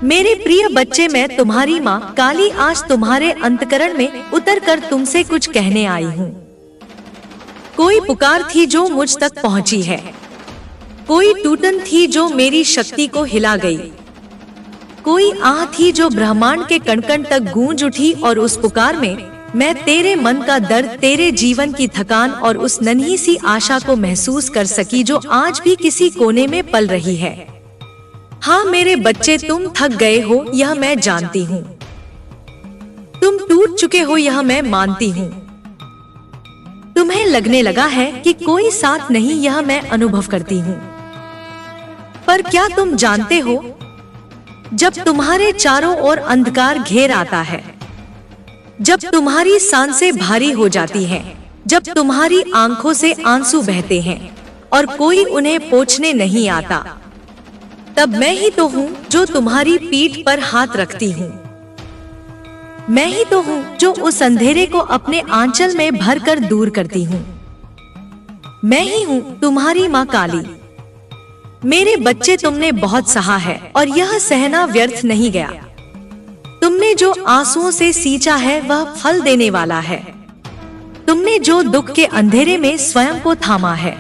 मेरे प्रिय बच्चे, मैं तुम्हारी माँ काली आज तुम्हारे अंतकरण में उतरकर तुमसे कुछ कहने आई हूँ। कोई पुकार थी जो मुझ तक पहुँची है, कोई टूटन थी जो मेरी शक्ति को हिला गई, कोई आह थी जो ब्रह्मांड के कण-कण तक गूंज उठी, और उस पुकार में मैं तेरे मन का दर्द, तेरे जीवन की थकान और उस नन्ही सी आशा को महसूस कर सकी जो आज भी किसी कोने में पल रही है। हाँ मेरे बच्चे, तुम थक गए हो, यह मैं जानती हूँ। तुम टूट चुके हो, यह मैं मानती हूँ। तुम्हें लगने लगा है कि कोई साथ नहीं, यह मैं अनुभव करती हूँ। पर क्या तुम जानते हो, जब तुम्हारे चारों ओर अंधकार घेर आता है, जब तुम्हारी सांसें भारी हो जाती हैं, जब तुम्हारी आंखों से आंसू बहते हैं और कोई उन्हें पोंछने नहीं आता, तब मैं ही तो हूँ जो तुम्हारी पीठ पर हाथ रखती हूँ। मैं ही तो हूँ जो उस अंधेरे को अपने आंचल में भरकर दूर करती हूँ। मैं ही हूँ तुम्हारी माँ काली। मेरे बच्चे, तुमने बहुत सहा है और यह सहना व्यर्थ नहीं गया। तुमने जो आंसुओं से सींचा है वह फल देने वाला है। तुमने जो दुख के अंधेरे में स्वयं को थामा है,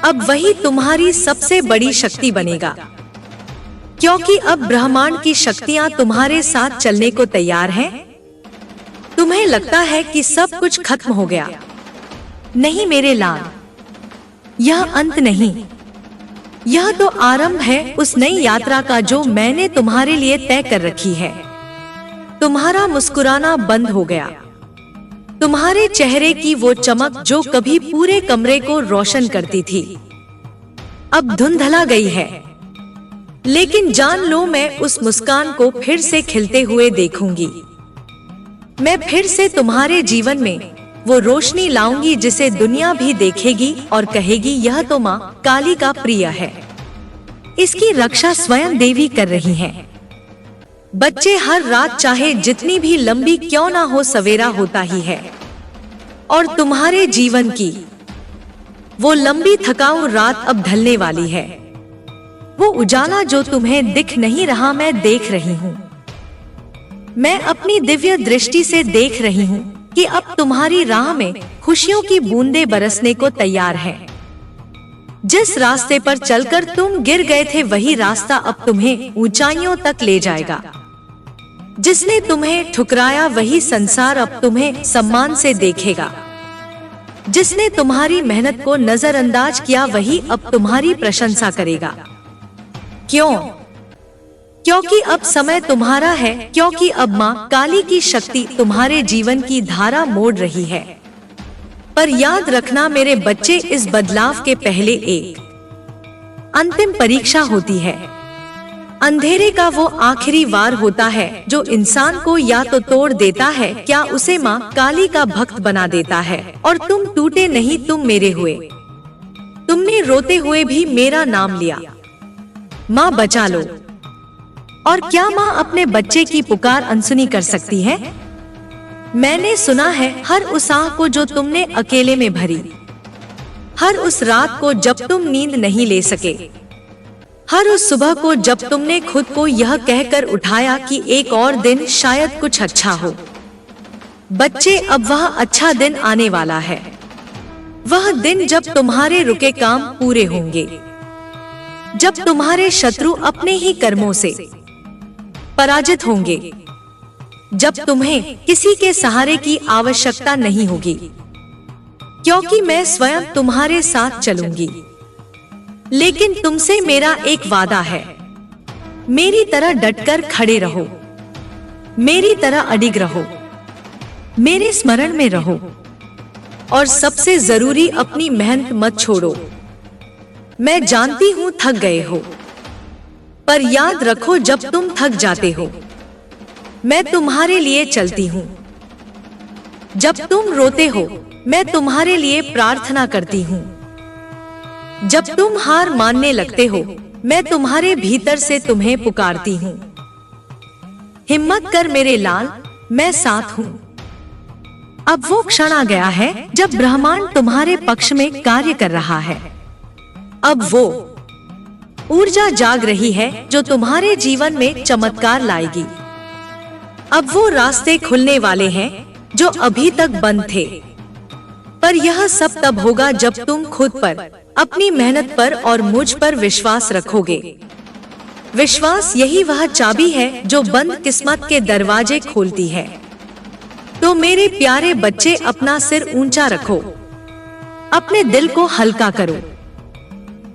अब वही तुम्हारी सबसे बड़ी शक्ति बनेगा, क्योंकि अब ब्रह्मांड की शक्तियां तुम्हारे साथ चलने को तैयार हैं। तुम्हें लगता है कि सब कुछ खत्म हो गया। नहीं मेरे लाल, यह अंत नहीं, यह तो आरंभ है उस नई यात्रा का जो मैंने तुम्हारे लिए तय कर रखी है। तुम्हारा मुस्कुराना बंद हो गया। तुम्हारे चेहरे की वो चमक जो कभी पूरे कमरे को रोशन करती थी, अब धुंधला गई है। लेकिन जान लो, मैं उस मुस्कान को फिर से खिलते हुए देखूंगी। मैं फिर से तुम्हारे जीवन में वो रोशनी लाऊंगी जिसे दुनिया भी देखेगी और कहेगी, यह तो माँ काली का प्रिय है। इसकी रक्षा स्वयं देवी कर रही हैं। बच्चे, हर रात चाहे जितनी भी लंबी क्यों ना हो, सवेरा होता ही है, और तुम्हारे जीवन की वो लंबी थकाऊ रात अब ढलने वाली है। वो उजाला जो तुम्हें दिख नहीं रहा, मैं देख रही हूँ। मैं अपनी दिव्य दृष्टि से देख रही हूँ कि अब तुम्हारी राह में खुशियों की बूंदें बरसने को तैयार हैं। जिस रास्ते पर चलकर तुम गिर गए थे, वही रास्ता अब तुम्हें ऊंचाइयों तक ले जाएगा। जिसने तुम्हें ठुकराया, वही संसार अब तुम्हें सम्मान से देखेगा। जिसने तुम्हारी मेहनत को नजरअंदाज किया, वही अब तुम्हारी प्रशंसा करेगा। क्यों? क्योंकि अब समय तुम्हारा है, क्योंकि अब माँ काली की शक्ति तुम्हारे जीवन की धारा मोड़ रही है। पर याद रखना मेरे बच्चे, इस बदलाव के पहले एक अंतिम परीक्षा होती है। अंधेरे का वो आखिरी वार होता है जो इंसान को या तो तोड़ देता है, क्या उसे माँ काली का भक्त बना देता है। और तुम टूटे नहीं, तुम मेरे हुए। तुमने रोते हुए भी मेरा नाम लिया, माँ बचा लो। और क्या माँ अपने बच्चे की पुकार अनसुनी कर सकती है? मैंने सुना है हर उस आह को जो तुमने अकेले में भरी, हर उस रात को जब तुम नींद नहीं ले सके, हर उस सुबह को जब तुमने खुद को यह कहकर उठाया कि एक और दिन शायद कुछ अच्छा हो। बच्चे, अब वह अच्छा दिन आने वाला है। वह दिन जब तुम्हारे रुके काम पूरे होंगे, जब तुम्हारे शत्रु अपने ही कर्मों से पराजित होंगे, जब तुम्हें किसी के सहारे की आवश्यकता नहीं होगी, क्योंकि मैं स्वयं तुम्हारे साथ चलूंगी। लेकिन तुमसे मेरा एक वादा है, मेरी तरह डटकर खड़े रहो, मेरी तरह अडिग रहो, मेरे स्मरण में रहो, और सबसे जरूरी अपनी मेहनत मत छोड़ो। मैं जानती हूँ थक गए हो, पर याद रखो जब तुम थक जाते हो, मैं तुम्हारे लिए चलती हूँ। जब तुम रोते हो, मैं तुम्हारे लिए प्रार्थना करती हूँ। जब तुम हार मानने लगते हो, मैं तुम्हारे भीतर से तुम्हें पुकारती हूँ। हिम्मत कर मेरे लाल, मैं साथ हूँ। अब वो क्षण आ गया है जब ब्रह्मांड तुम्हारे पक्ष में कार्य कर रहा है। अब वो ऊर्जा जाग रही है जो तुम्हारे जीवन में चमत्कार लाएगी। अब वो रास्ते खुलने वाले हैं जो अभी तक बंद थे। पर यह सब तब होगा जब तुम खुद पर, अपनी मेहनत पर और मुझ पर विश्वास रखोगे। विश्वास यही वह चाबी है जो बंद किस्मत के दरवाजे खोलती है। तो मेरे प्यारे बच्चे, अपना सिर ऊंचा रखो, अपने दिल को हल्का करो,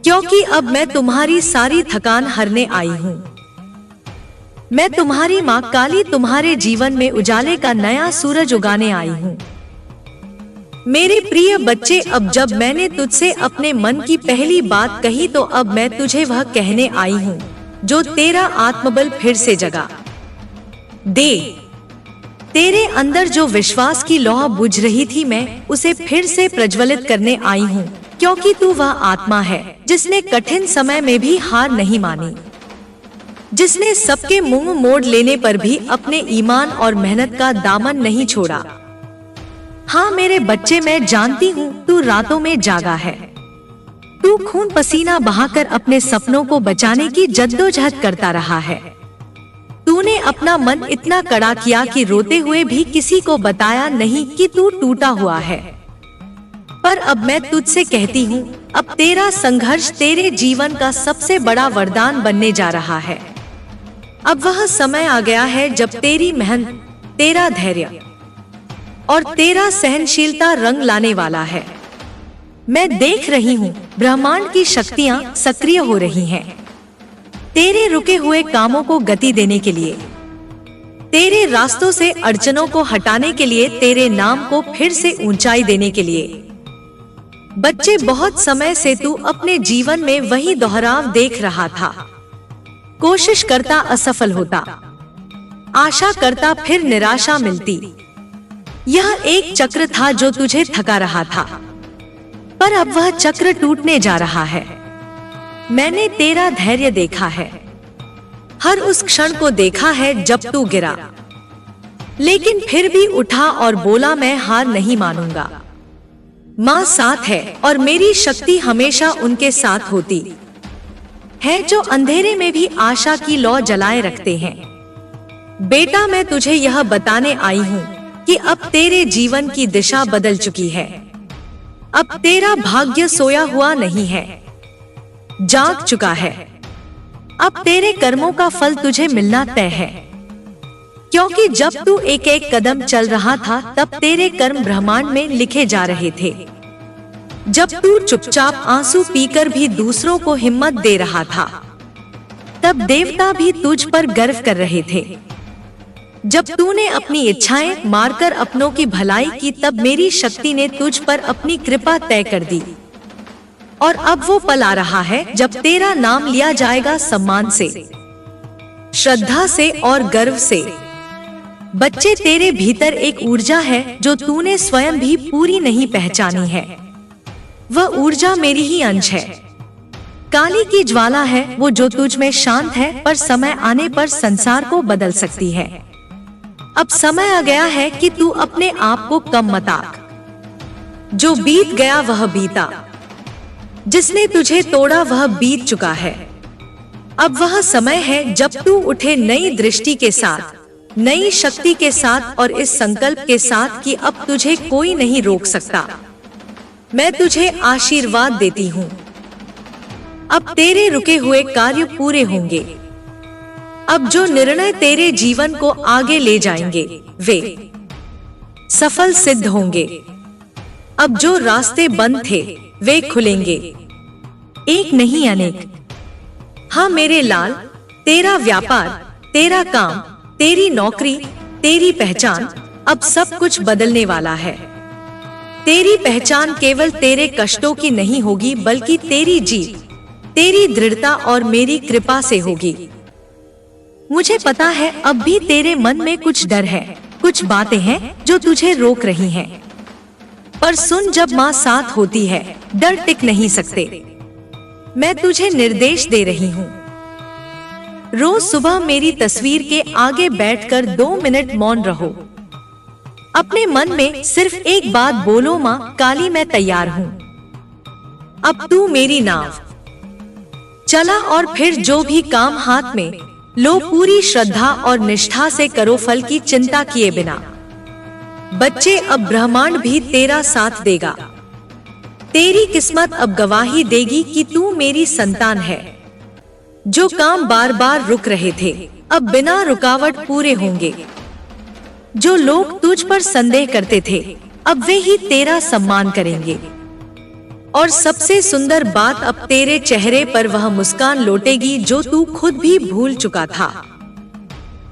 क्योंकि अब मैं तुम्हारी सारी थकान हरने आई हूँ। मैं तुम्हारी माँ काली तुम्हारे जीवन में उजाले का नया सूरज उगाने आई हूँ। मेरे प्रिय बच्चे, अब जब मैंने तुझसे अपने मन की पहली बात कही तो अब मैं तुझे वह कहने आई हूँ जो तेरा आत्मबल फिर से जगा दे। तेरे अंदर जो विश्वास की लौ बुझ रही थी, मैं उसे फिर से प्रज्वलित करने आई हूँ, क्योंकि तू वह आत्मा है जिसने कठिन समय में भी हार नहीं मानी, जिसने सबके मुंह मोड़ लेने पर भी अपने ईमान और मेहनत का दामन नहीं छोड़ा। हाँ मेरे बच्चे, मैं जानती हूँ तू रातों में जागा है। तू खून पसीना बहाकर अपने सपनों को बचाने की जद्दोजहद करता रहा है। तूने अपना मन इतना कड़ा किया कि रोते हुए भी किसी को बताया नहीं कि तू टूटा हुआ है। पर अब मैं तुझसे कहती हूँ, अब तेरा संघर्ष तेरे जीवन का सबसे बड़ा वरदान बनने जा रहा है। अब वह समय आ गया है जब तेरी मेहनत, तेरा धैर्य और तेरा सहनशीलता रंग लाने वाला है। मैं देख रही हूँ ब्रह्मांड की शक्तियाँ सक्रिय हो रही हैं, तेरे रुके हुए कामों को गति देने के लिए, तेरे रास्तों से अड़चनों को हटाने के लिए, तेरे नाम को फिर से ऊंचाई देने के लिए। बच्चे, बहुत समय से तू अपने जीवन में वही दोहराव देख रहा था। कोशिश करता असफल होता, आशा करता फिर निराशा मिलती। यह एक चक्र था जो तुझे थका रहा था, पर अब वह चक्र टूटने जा रहा है। मैंने तेरा धैर्य देखा है, हर उस क्षण को देखा है जब तू गिरा, लेकिन फिर भी उठा और बोला, मैं हार नहीं मानूंगा। माँ साथ है और मेरी शक्ति हमेशा उनके साथ होती है जो अंधेरे में भी आशा की लौ जलाए रखते हैं। बेटा, मैं तुझे यह बताने आई हूँ कि अब तेरे जीवन की दिशा बदल चुकी है। अब तेरा भाग्य सोया हुआ नहीं है, जाग चुका है। अब तेरे कर्मों का फल तुझे मिलना तय है, क्योंकि जब तू एक एक कदम चल रहा था तब तेरे कर्म ब्रह्मांड में लिखे जा रहे थे। जब तू चुपचाप आंसू पीकर भी दूसरों को हिम्मत दे रहा था, तब देवता भी तुझ पर गर्व कर रहे थे। जब तूने अपनी इच्छाएं मारकर अपनों की भलाई की, तब मेरी शक्ति ने तुझ पर अपनी कृपा तय कर दी। और अब वो पल आ रहा है जब तेरा नाम लिया जाएगा सम्मान से, श्रद्धा से और गर्व से। बच्चे, तेरे भीतर एक ऊर्जा है जो तूने स्वयं भी पूरी नहीं पहचानी है। वह ऊर्जा मेरी ही अंश है, काली की ज्वाला है वो जो तुझ में शांत है, पर समय आने पर संसार को बदल सकती है। अब समय आ गया है कि तू अपने आप को कम मत आंक। जो बीत गया वह बीता, जिसने तुझे तोड़ा वह बीत चुका है। अब वह समय है जब तू उठे नई दृष्टि के साथ, नई शक्ति के साथ और इस संकल्प के साथ कि अब तुझे कोई नहीं रोक सकता। मैं तुझे आशीर्वाद देती हूँ, अब तेरे रुके हुए कार्य पूरे होंगे। अब जो निर्णय तेरे जीवन को आगे ले जाएंगे वे सफल सिद्ध होंगे। अब जो रास्ते बंद थे वे खुलेंगे, एक नहीं अनेक। हाँ मेरे लाल, तेरा व्यापार, तेरा काम, तेरी नौकरी, तेरी पहचान, अब सब कुछ बदलने वाला है। तेरी पहचान केवल तेरे कष्टों की नहीं होगी, बल्कि तेरी जीत, तेरी दृढ़ता और मेरी कृपा से होगी। मुझे पता है अब भी तेरे मन में कुछ डर है, कुछ बातें हैं जो तुझे रोक रही हैं। पर सुन, जब माँ साथ होती है डर टिक नहीं सकते। मैं तुझे निर्देश दे रही हूँ, रोज सुबह मेरी तस्वीर के आगे बैठकर 2 मिनट मौन रहो। अपने मन में सिर्फ एक बात बोलो, माँ काली मैं तैयार हूँ, अब तू मेरी नाव चला और फिर जो भी काम हाथ में लो पूरी श्रद्धा और निष्ठा से करो, फल की चिंता किए बिना। बच्चे, अब ब्रह्मांड भी तेरा साथ देगा। तेरी किस्मत अब गवाही देगी कि तू मेरी संतान है। जो काम बार बार रुक रहे थे अब बिना रुकावट पूरे होंगे। जो लोग तुझ पर संदेह करते थे अब वे ही तेरा सम्मान करेंगे। और सबसे सुंदर बात, अब तेरे चेहरे पर वह मुस्कान लौटेगी जो तू खुद भी भूल चुका था।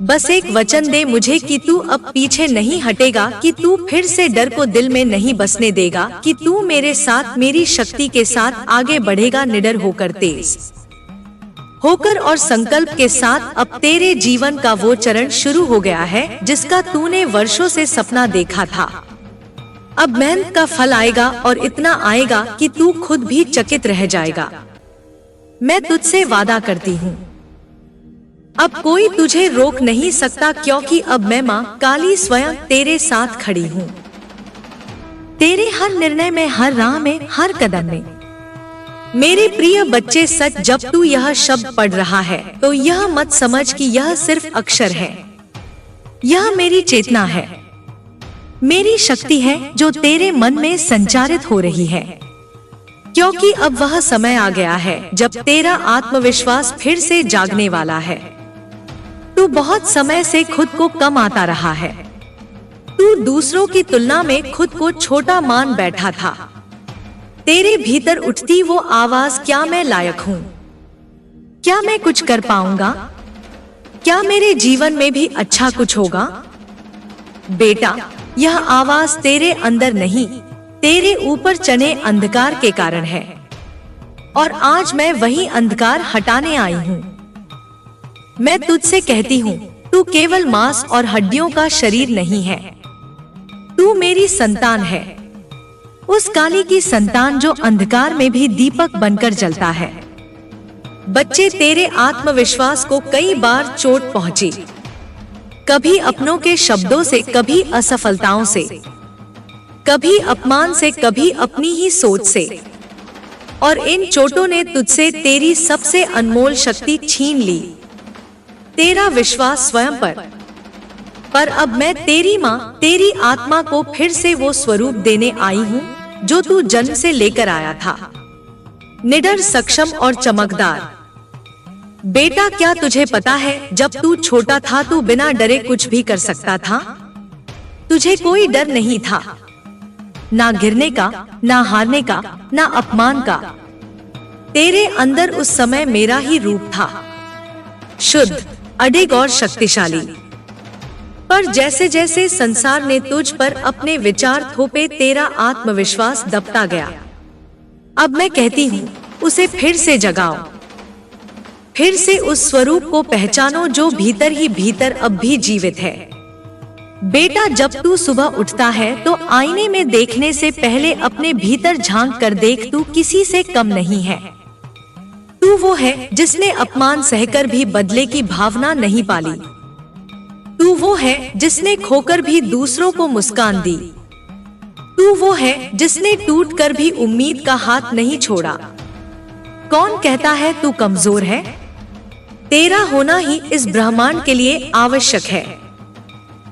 बस एक वचन दे मुझे कि तू अब पीछे नहीं हटेगा, कि तू फिर से डर को दिल में नहीं बसने देगा, कि तू मेरे साथ मेरी शक्ति के साथ आगे बढ़ेगा, निडर होकर, तेज होकर और संकल्प के साथ। अब तेरे जीवन का वो चरण शुरू हो गया है जिसका तूने वर्षों से सपना देखा था। अब मेहनत का फल आएगा और इतना आएगा कि तू खुद भी चकित रह जाएगा। मैं तुझसे वादा करती हूँ, अब कोई तुझे रोक नहीं सकता, क्योंकि अब मैं माँ काली स्वयं तेरे साथ खड़ी हूँ। तेरे हर निर्णय में, हर राह में, हर कदम में। मेरे प्रिय बच्चे, सच जब तू यह शब्द पढ़ रहा है तो यह मत समझ कि यह सिर्फ अक्षर है। यह मेरी चेतना है, मेरी शक्ति है जो तेरे मन में संचारित हो रही है। क्योंकि अब वह समय आ गया है जब तेरा आत्मविश्वास फिर से जागने वाला है। तू बहुत समय से खुद को कम आता रहा है। तू दूसरों की तुलना में खुद को छोटा मान बैठा था। तेरे भीतर उठती वो आवाज, क्या मैं लायक हूँ? क्या मैं कुछ कर पाऊंगा? क्या मेरे जीवन में भी अच्छा कुछ होगा? बेटा, यह आवाज तेरे अंदर नहीं, तेरे ऊपर चने अंधकार के कारण है। और आज मैं वही अंधकार हटाने आई हूँ। मैं तुझसे कहती हूँ, तू केवल मांस और हड्डियों का शरीर नहीं है। तू मेरी संतान है, उस काली की संतान जो अंधकार में भी दीपक बनकर जलता है। बच्चे, तेरे आत्मविश्वास को कई बार चोट पहुंची, कभी अपनों के शब्दों से, कभी असफलताओं से, कभी अपमान से, कभी अपनी ही सोच से। और इन चोटों ने तुझसे तेरी सबसे अनमोल शक्ति छीन ली, तेरा विश्वास स्वयं पर अब मैं तेरी माँ, तेरी आत्मा को फिर से वो स्वरूप देने आई हूँ जो तू जन्म से लेकर आया था, निडर, सक्षम और चमकदार। बेटा, क्या तुझे पता है, जब तू छोटा था तू बिना डरे कुछ भी कर सकता था। तुझे कोई डर नहीं था, ना गिरने का, ना हारने का, ना अपमान का। तेरे अंदर उस समय मेरा ही रूप था, शुद्ध, अडिग और शक्तिशाली। पर जैसे जैसे संसार ने तुझ पर अपने विचार थोपे, तेरा आत्मविश्वास दबता गया। अब मैं कहती हूँ, उसे फिर से जगाओ, फिर से उस स्वरूप को पहचानो जो भीतर ही भीतर अब भी जीवित है। बेटा, जब तू सुबह उठता है तो आईने में देखने से पहले अपने भीतर झांक कर देख, तू किसी से कम नहीं है। तू वो है जिसने अपमान सहकर भी बदले की भावना नहीं पाली। तू वो है जिसने खोकर भी दूसरों को मुस्कान दी। तू वो है जिसने टूटकर भी उम्मीद का हाथ नहीं छोड़ा। कौन कहता है तू कमजोर है? तेरा होना ही इस ब्रह्मांड के लिए आवश्यक है,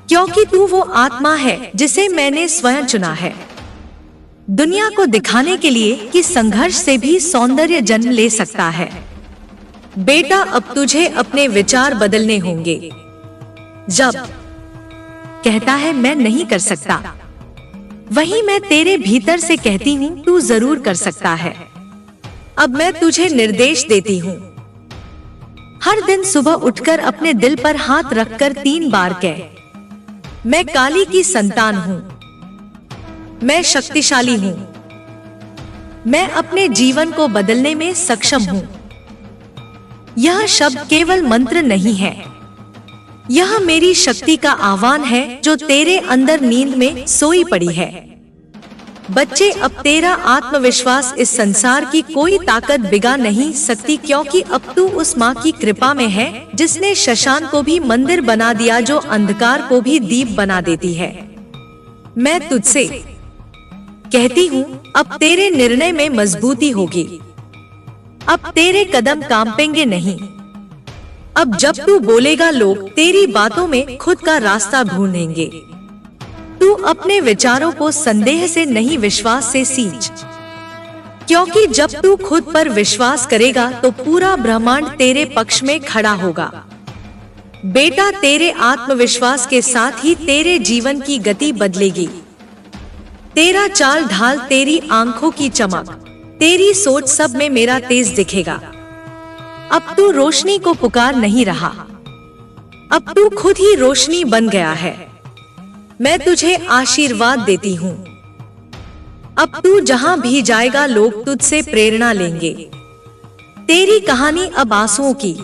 क्योंकि तू वो आत्मा है जिसे मैंने स्वयं चुना है, दुनिया को दिखाने के लिए कि संघर्ष से भी सौंदर्य जन्म ले सकता है। बेटा, अब तुझे अपने विचार बदलने होंगे। जब कहता है मैं नहीं कर सकता, वही मैं तेरे भीतर से कहती हूँ तू जरूर कर सकता है। अब मैं तुझे निर्देश देती हूँ, हर दिन सुबह उठकर अपने दिल पर हाथ रखकर 3 बार कह, मैं काली की संतान हूँ, मैं शक्तिशाली हूँ, मैं अपने जीवन को बदलने में सक्षम हूँ। यह शब्द केवल मंत्र नहीं है, यह मेरी शक्ति का आह्वान है जो तेरे अंदर नींद में सोई पड़ी है। बच्चे, अब तेरा आत्मविश्वास इस संसार की कोई ताकत बिगा नहीं सकती, क्योंकि अब तू उस माँ की कृपा में है जिसने शशान को भी मंदिर बना दिया, जो अंधकार को भी दीप बना देती है। मैं तुझसे कहती हूँ, अब तेरे निर्णय में मजबूती होगी, अब तेरे कदम कांपेंगे नहीं। अब जब तू बोलेगा लोग तेरी बातों में खुद का रास्ता ढूंढेंगे। तू अपने विचारों को संदेह से नहीं विश्वास से सींच, क्योंकि जब तू खुद पर विश्वास करेगा तो पूरा ब्रह्मांड तेरे पक्ष में खड़ा होगा। बेटा, तेरे आत्मविश्वास के साथ ही तेरे जीवन की गति बदलेगी। तेरा चाल ढाल, तेरी आंखों की चमक, तेरी सोच, सब में मेरा तेज दिखेगा। अब तू रोशनी को पुकार नहीं रहा, अब तू खुद ही रोशनी बन गया है। मैं तुझे आशीर्वाद देती हूँ। अब तू जहाँ भी जाएगा लोग तुझसे प्रेरणा लेंगे। तेरी कहानी अब आंसुओं की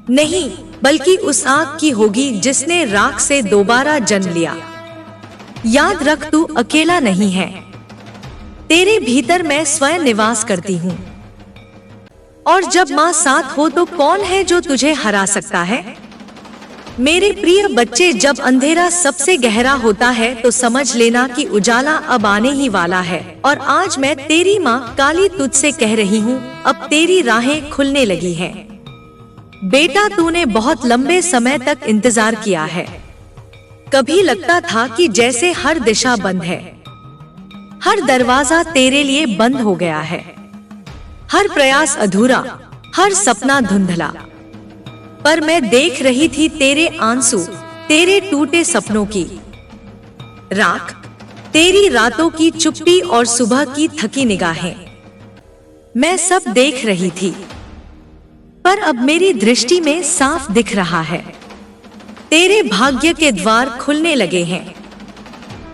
नहीं बल्कि उस आग की होगी जिसने राख से दोबारा जन्म लिया। याद रख, तू अकेला नहीं है। तेरे भीतर मैं स्वयं निवास करती हूँ। और जब माँ साथ हो तो कौन है जो तुझे हरा सकता है? मेरे प्रिय बच्चे, जब अंधेरा सबसे गहरा होता है तो समझ लेना कि उजाला अब आने ही वाला है। और आज मैं तेरी माँ काली तुझसे कह रही हूँ, अब तेरी राहें खुलने लगी हैं। बेटा, तूने बहुत लंबे समय तक इंतजार किया है। कभी लगता था कि जैसे हर दिशा बंद है, हर दरवाजा तेरे लिए बंद हो गया है, हर प्रयास अधूरा, हर सपना धुंधला। पर मैं देख रही थी तेरे आंसू, तेरे टूटे सपनों की राख, तेरी रातों की चुप्पी और सुबह की थकी निगाहें। मैं सब देख रही थी, पर अब मेरी दृष्टि में साफ दिख रहा है। तेरे भाग्य के द्वार खुलने लगे हैं।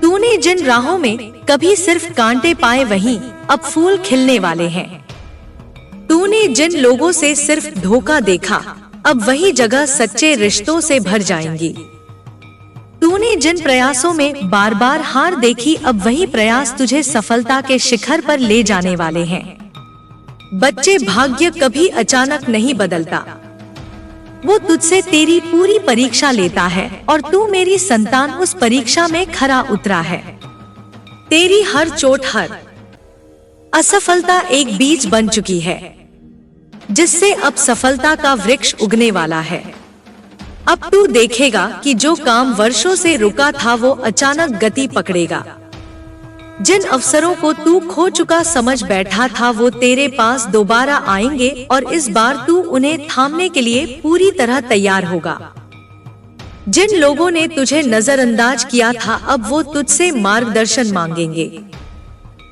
तूने जिन राहों में कभी सिर्फ कांटे पाए, वहीं अब फूल खिलने वाले हैं। तूने जिन लोगों से सिर्फ धोखा देखा, अब वही जगह सच्चे रिश्तों से भर जाएंगी। तूने जिन प्रयासों में बार बार हार देखी, अब वही प्रयास तुझे सफलता के शिखर पर ले जाने वाले हैं। बच्चे, भाग्य कभी अचानक नहीं बदलता। वो तुझसे तेरी पूरी परीक्षा लेता है और तू मेरी संतान उस परीक्षा में खरा उतरा है। तेरी हर चोट, हर असफलता एक बीज बन चुकी है, जिससे अब सफलता का वृक्ष उगने वाला है। अब तू देखेगा कि जो काम वर्षों से रुका था वो अचानक गति पकड़ेगा। जिन अवसरों को तू खो चुका समझ बैठा था, वो तेरे पास दोबारा आएंगे और इस बार तू उन्हें थामने के लिए पूरी तरह तैयार होगा। जिन लोगों ने तुझे नजरअंदाज किया था, अब वो तुझसे मार्गदर्शन मांगेंगे।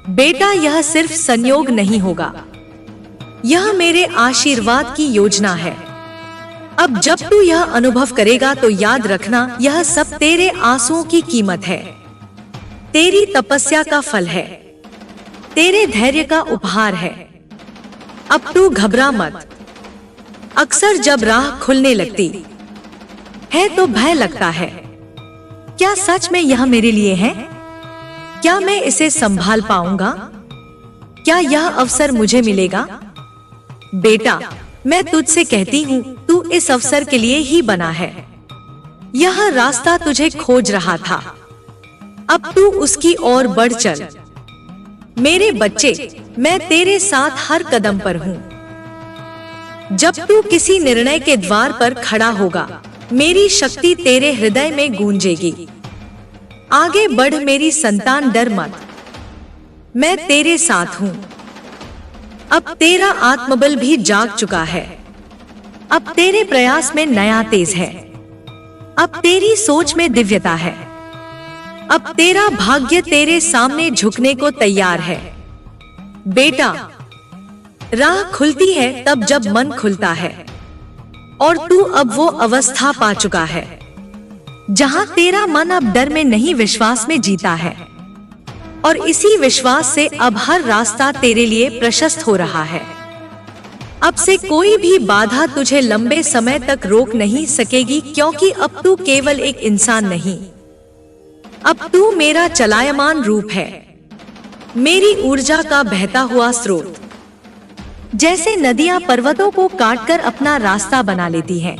बेटा, यह सिर्फ संयोग नहीं होगा, यह मेरे आशीर्वाद की योजना है। अब जब तू यह अनुभव करेगा तो याद रखना, यह सब तेरे आंसुओं की कीमत है, तेरी तपस्या का फल है, तेरे धैर्य का उपहार है। अब तू घबरा मत। अक्सर जब राह खुलने लगती है तो भय लगता है, क्या सच में यह मेरे लिए है? क्या मैं इसे संभाल पाऊंगा? क्या यह अवसर मुझे मिलेगा? बेटा, मैं तुझसे कहती हूँ, तू इस अवसर के लिए ही बना है। यह रास्ता तुझे खोज रहा था, अब तू उसकी ओर बढ़ चल। मेरे बच्चे, मैं तेरे साथ हर कदम पर हूँ। जब तू किसी निर्णय के द्वार पर खड़ा होगा, मेरी शक्ति तेरे हृदय में गूंजेगी। आगे बढ़ मेरी संतान, डर मत, मैं तेरे साथ हूँ। अब तेरा आत्मबल भी जाग चुका है। अब तेरे प्रयास में नया तेज है। अब तेरी सोच में दिव्यता है। अब तेरा भाग्य तेरे सामने झुकने को तैयार है। बेटा, राह खुलती है तब जब मन खुलता है, और तू अब वो अवस्था पा चुका है जहां तेरा मन अब डर में नहीं, विश्वास में जीता है। और इसी विश्वास से अब हर रास्ता तेरे लिए प्रशस्त हो रहा है। अब से कोई भी बाधा तुझे लंबे समय तक रोक नहीं सकेगी, क्योंकि अब तू केवल एक इंसान नहीं, अब तू मेरा चलायमान रूप है, मेरी ऊर्जा का बहता हुआ स्रोत। जैसे नदियां पर्वतों को काटकर अपना रास्ता बना लेती हैं,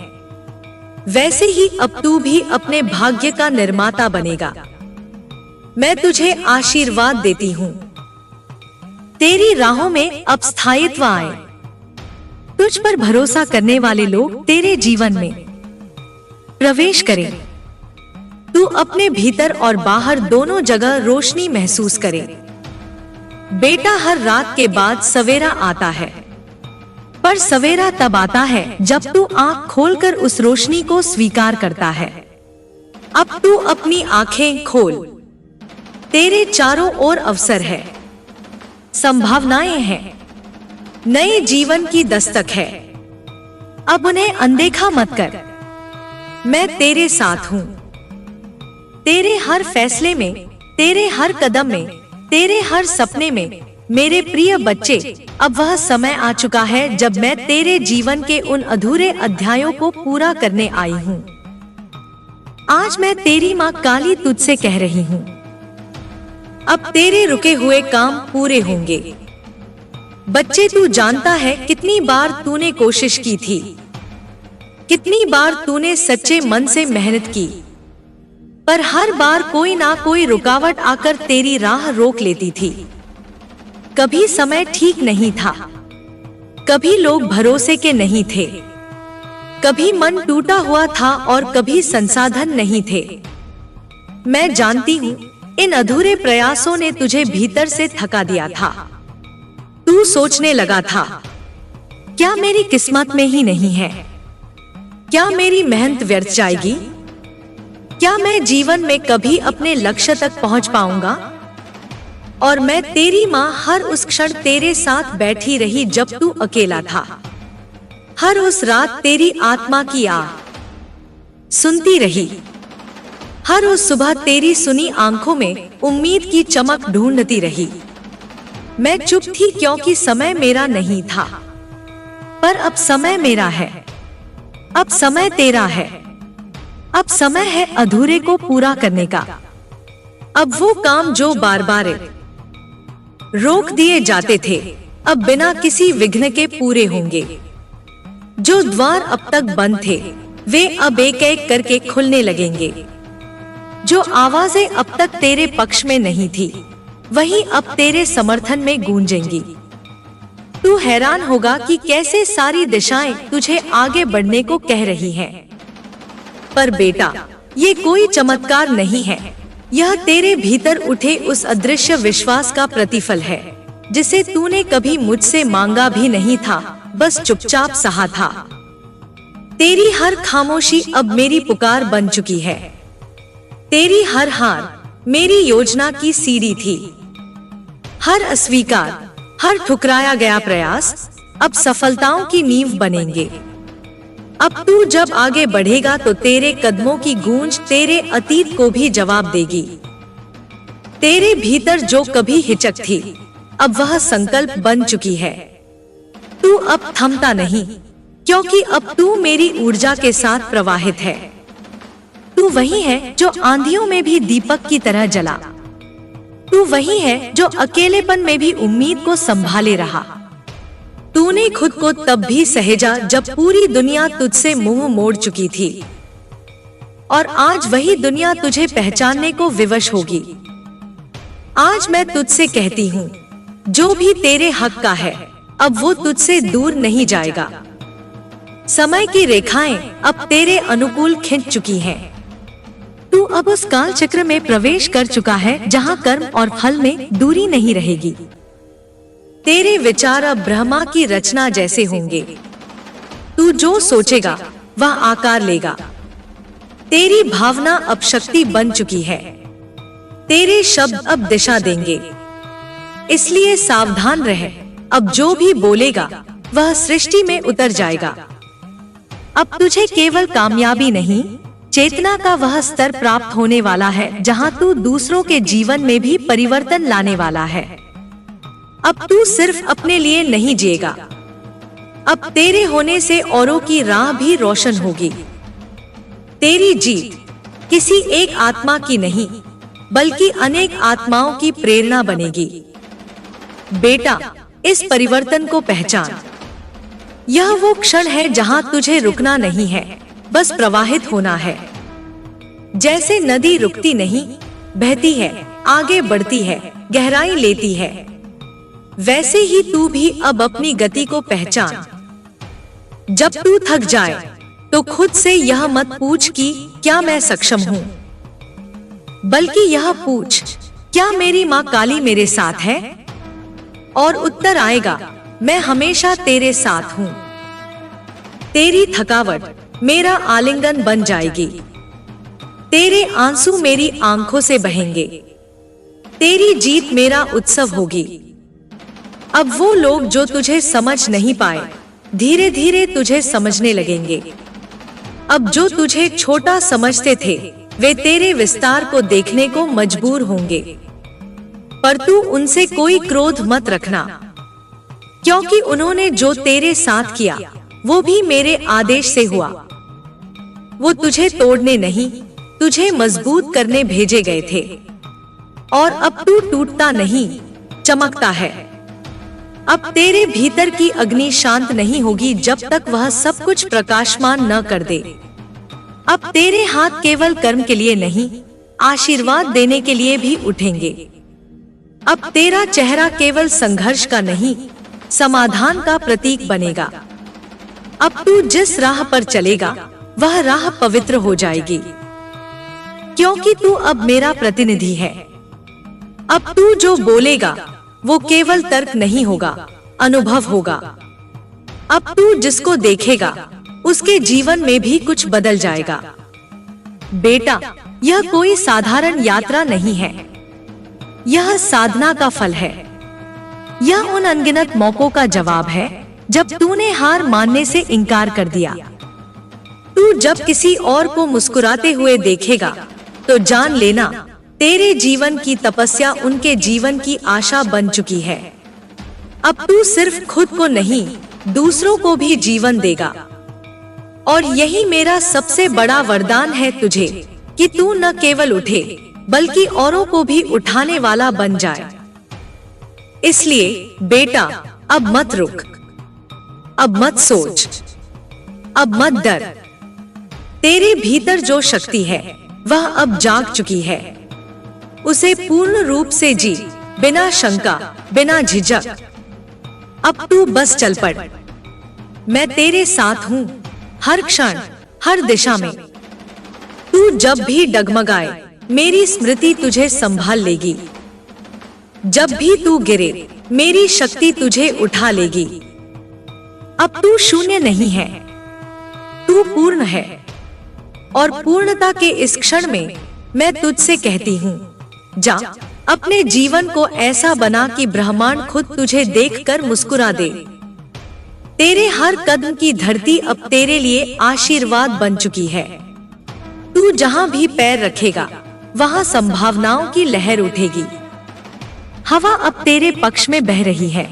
वैसे ही अब तू भी अपने भाग्य का निर्माता बनेगा। मैं तुझे आशीर्वाद देती हूँ, तेरी राहों में अब स्थायित्व आए, तुझ पर भरोसा करने वाले लोग तेरे जीवन में प्रवेश करें। तू अपने भीतर और बाहर दोनों जगह रोशनी महसूस करे। बेटा, हर रात के बाद सवेरा आता है, पर सवेरा तब आता है जब तू आंख खोलकर उस रोशनी को स्वीकार करता है। अब तू अपनी आंखें खोल। तेरे चारों ओर अवसर है, संभावनाएं हैं, नए जीवन की दस्तक है। अब उन्हें अनदेखा मत कर। मैं तेरे साथ हूँ। तेरे हर फैसले में, तेरे हर कदम में, तेरे हर सपने में। मेरे प्रिय बच्चे, अब वह समय आ चुका है जब मैं तेरे जीवन के उन अधूरे अध्यायों को पूरा करने आई हूँ। आज मैं तेरी माँ काली तुझसे कह रही हूँ, अब तेरे रुके हुए काम पूरे होंगे। बच्चे, तू जानता है कितनी बार तूने कोशिश की थी, कितनी बार तूने सच्चे मन से मेहनत की, पर हर बार कोई ना कोई रुकावट आकर तेरी राह रोक लेती थी। कभी समय ठीक नहीं था, कभी लोग भरोसे के नहीं थे, कभी मन टूटा हुआ था और कभी संसाधन नहीं थे। मैं जानती हूँ इन अधूरे प्रयासों ने तुझे भीतर से थका दिया था। तू सोचने लगा था, क्या मेरी किस्मत में ही नहीं है? क्या मेरी मेहनत व्यर्थ जाएगी? क्या मैं जीवन में कभी अपने लक्ष्य तक पहुंच पाऊंगा? और मैं तेरी माँ हर उस क्षण तेरे साथ बैठी रही जब तू अकेला था। हर उस रात तेरी आत्मा की आह सुनती रही। हर उस सुबह तेरी सुनी आंखों में उम्मीद की चमक ढूंढती रही। मैं चुप थी क्योंकि समय मेरा नहीं था, पर अब समय मेरा है। अब समय तेरा है। अब समय है अधूरे को पूरा करने का। अब वो काम जो बार बार रोक दिए जाते थे, अब बिना किसी विघ्न के पूरे होंगे। जो द्वार अब तक बंद थे, वे अब एक एक करके खुलने लगेंगे। जो आवाजें अब तक तेरे पक्ष में नहीं थी, वही अब तेरे समर्थन में गूंजेंगी। तू हैरान होगा कि कैसे सारी दिशाएं तुझे आगे बढ़ने को कह रही हैं। पर बेटा, ये कोई चमत्कार नहीं है। यह तेरे भीतर उठे उस अदृश्य विश्वास का प्रतिफल है, जिसे तूने कभी मुझसे मांगा भी नहीं था, बस चुपचाप सहा था। तेरी हर खामोशी अब मेरी पुकार बन चुकी है। तेरी हर हार मेरी योजना की सीढ़ी थी। हर अस्वीकार, हर ठुकराया गया प्रयास अब सफलताओं की नींव बनेंगे। अब तू जब आगे बढ़ेगा तो तेरे कदमों की गूंज तेरे अतीत को भी जवाब देगी। तेरे भीतर जो कभी हिचक थी, अब वह संकल्प बन चुकी है। तू अब थमता नहीं, क्योंकि अब तू मेरी ऊर्जा के साथ प्रवाहित है। तू वही है जो आंधियों में भी दीपक की तरह जला। तू वही है जो अकेलेपन में भी उम्मीद को संभाले रहा। तूने खुद को तब भी सहेजा जब पूरी दुनिया तुझसे मुंह मोड़ चुकी थी, और आज वही दुनिया तुझे पहचानने को विवश होगी। आज मैं तुझसे कहती हूँ, जो भी तेरे हक का है, अब वो तुझसे दूर नहीं जाएगा। समय की रेखाएं अब तेरे अनुकूल खिंच चुकी हैं। तू अब उस काल चक्र में प्रवेश कर चुका है जहाँ कर्म और फल में दूरी नहीं रहेगी। तेरे विचार अब ब्रह्मा की रचना जैसे होंगे। तू जो सोचेगा वह आकार लेगा। तेरी भावना अब शक्ति बन चुकी है। तेरे शब्द अब दिशा देंगे। इसलिए सावधान रह। अब जो भी बोलेगा वह सृष्टि में उतर जाएगा। अब तुझे केवल कामयाबी नहीं, चेतना का वह स्तर प्राप्त होने वाला है जहां तू दूसरों के जीवन में भी परिवर्तन लाने वाला है। अब तू सिर्फ अपने लिए नहीं जिएगा। अब तेरे होने से औरों की राह भी रोशन होगी। तेरी जीत किसी एक आत्मा की नहीं, बल्कि अनेक आत्माओं की प्रेरणा बनेगी। बेटा, इस परिवर्तन को पहचान। यह वो क्षण है जहां तुझे रुकना नहीं है, बस प्रवाहित होना है। जैसे नदी रुकती नहीं, बहती है, आगे बढ़ती है, गहराई लेती है, वैसे ही तू भी अब अपनी गति को पहचान। जब तू थक जाए तो खुद से यह मत पूछ कि क्या मैं सक्षम हूँ, बल्कि यह पूछ क्या मेरी माँ काली मेरे साथ है, और उत्तर आएगा मैं हमेशा तेरे साथ हूँ। तेरी थकावट मेरा आलिंगन बन जाएगी, तेरे आंसू मेरी आंखों से बहेंगे, तेरी जीत मेरा उत्सव होगी। अब वो लोग जो तुझे समझ नहीं पाए धीरे धीरे तुझे समझने लगेंगे। अब जो तुझे छोटा समझते थे वे तेरे विस्तार को देखने को मजबूर होंगे। पर तू उनसे कोई क्रोध मत रखना, क्योंकि उन्होंने जो तेरे साथ किया वो भी मेरे आदेश से हुआ। वो तुझे तोड़ने नहीं, तुझे मजबूत करने भेजे गए थे। और अब तू टूटता नहीं, चमकता है। अब तेरे भीतर की अग्नि शांत नहीं होगी जब तक वह सब कुछ प्रकाशमान न कर दे। अब तेरे हाथ केवल कर्म के लिए नहीं, आशीर्वाद देने के लिए भी उठेंगे। अब तेरा चेहरा केवल संघर्ष का नहीं, समाधान का प्रतीक बनेगा। अब तू जिस राह पर चलेगा वह राह पवित्र हो जाएगी, क्योंकि तू अब मेरा प्रतिनिधि है। अब तू जो बोलेगा वो केवल तर्क नहीं होगा, अनुभव होगा। अब तू जिसको देखेगा उसके जीवन में भी कुछ बदल जाएगा। बेटा, यह कोई साधारण यात्रा नहीं है, यह साधना का फल है। यह उन अनगिनत मौकों का जवाब है जब तूने हार मानने से इनकार कर दिया। तू जब किसी और को मुस्कुराते हुए देखेगा तो जान लेना तेरे जीवन की तपस्या उनके जीवन की आशा बन चुकी है। अब तू सिर्फ खुद को नहीं, दूसरों को भी जीवन देगा। और यही मेरा सबसे बड़ा वरदान है तुझे कि तू न केवल उठे बल्कि औरों को भी उठाने वाला बन जाए। इसलिए बेटा, अब मत रुक, अब मत सोच, अब मत डर। तेरे भीतर जो शक्ति है वह अब जाग चुकी है। उसे पूर्ण रूप से जी, बिना शंका, बिना झिझक। अब तू बस चल पड़। मैं तेरे साथ हूँ, हर क्षण, हर दिशा में। तू जब भी डगमगाए मेरी स्मृति तुझे संभाल लेगी। जब भी तू गिरे मेरी शक्ति तुझे उठा लेगी। अब तू शून्य नहीं है, तू पूर्ण है। और पूर्णता के इस क्षण में मैं तुझसे कहती हूँ, जा अपने जीवन को ऐसा बना कि ब्रह्मांड खुद तुझे देखकर मुस्कुरा दे। तेरे हर कदम की धरती अब तेरे लिए आशीर्वाद बन चुकी है। तू जहाँ भी पैर रखेगा वहाँ संभावनाओं की लहर उठेगी। हवा अब तेरे पक्ष में बह रही है।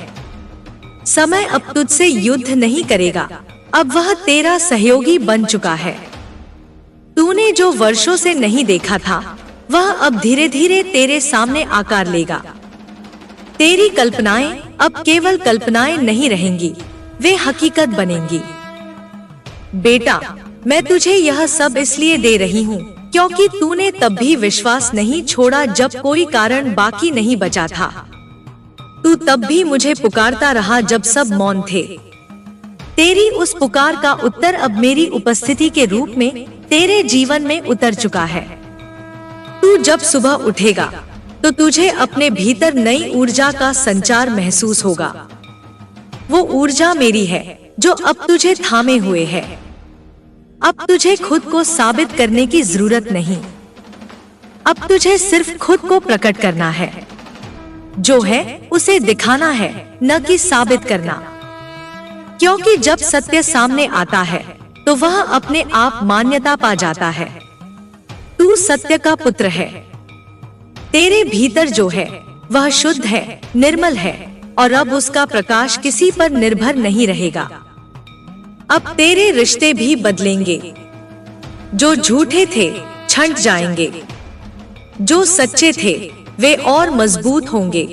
समय अब तुझसे युद्ध नहीं करेगा, अब वह तेरा सहयोगी बन चुका है। तूने जो वर्षों से नहीं देखा था वह अब धीरे धीरे तेरे सामने आकार लेगा। तेरी कल्पनाएं अब केवल कल्पनाएं नहीं रहेंगी, वे हकीकत बनेंगी। बेटा, मैं तुझे यह सब इसलिए दे रही हूँ क्योंकि तूने तब भी विश्वास नहीं छोड़ा जब कोई कारण बाकी नहीं बचा था। तू तब भी मुझे पुकारता रहा जब सब मौन थे। तेरी उस पुकार का उत्तर अब मेरी उपस्थिति के रूप में तेरे जीवन में उतर चुका है। तू जब सुबह उठेगा तो तुझे अपने भीतर नई ऊर्जा का संचार महसूस होगा। वो ऊर्जा मेरी है जो अब तुझे थामे हुए है। अब तुझे खुद को साबित करने की जरूरत नहीं, अब तुझे सिर्फ खुद को प्रकट करना है। जो है उसे दिखाना है, न कि साबित करना। क्योंकि जब सत्य सामने आता है तो वह अपने आप मान्यता पा जाता है। तू सत्य का पुत्र है। तेरे भीतर जो है वह शुद्ध है, निर्मल है, और अब उसका प्रकाश किसी पर निर्भर नहीं रहेगा। अब तेरे रिश्ते भी बदलेंगे। जो झूठे थे छंट जाएंगे, जो सच्चे थे वे और मजबूत होंगे,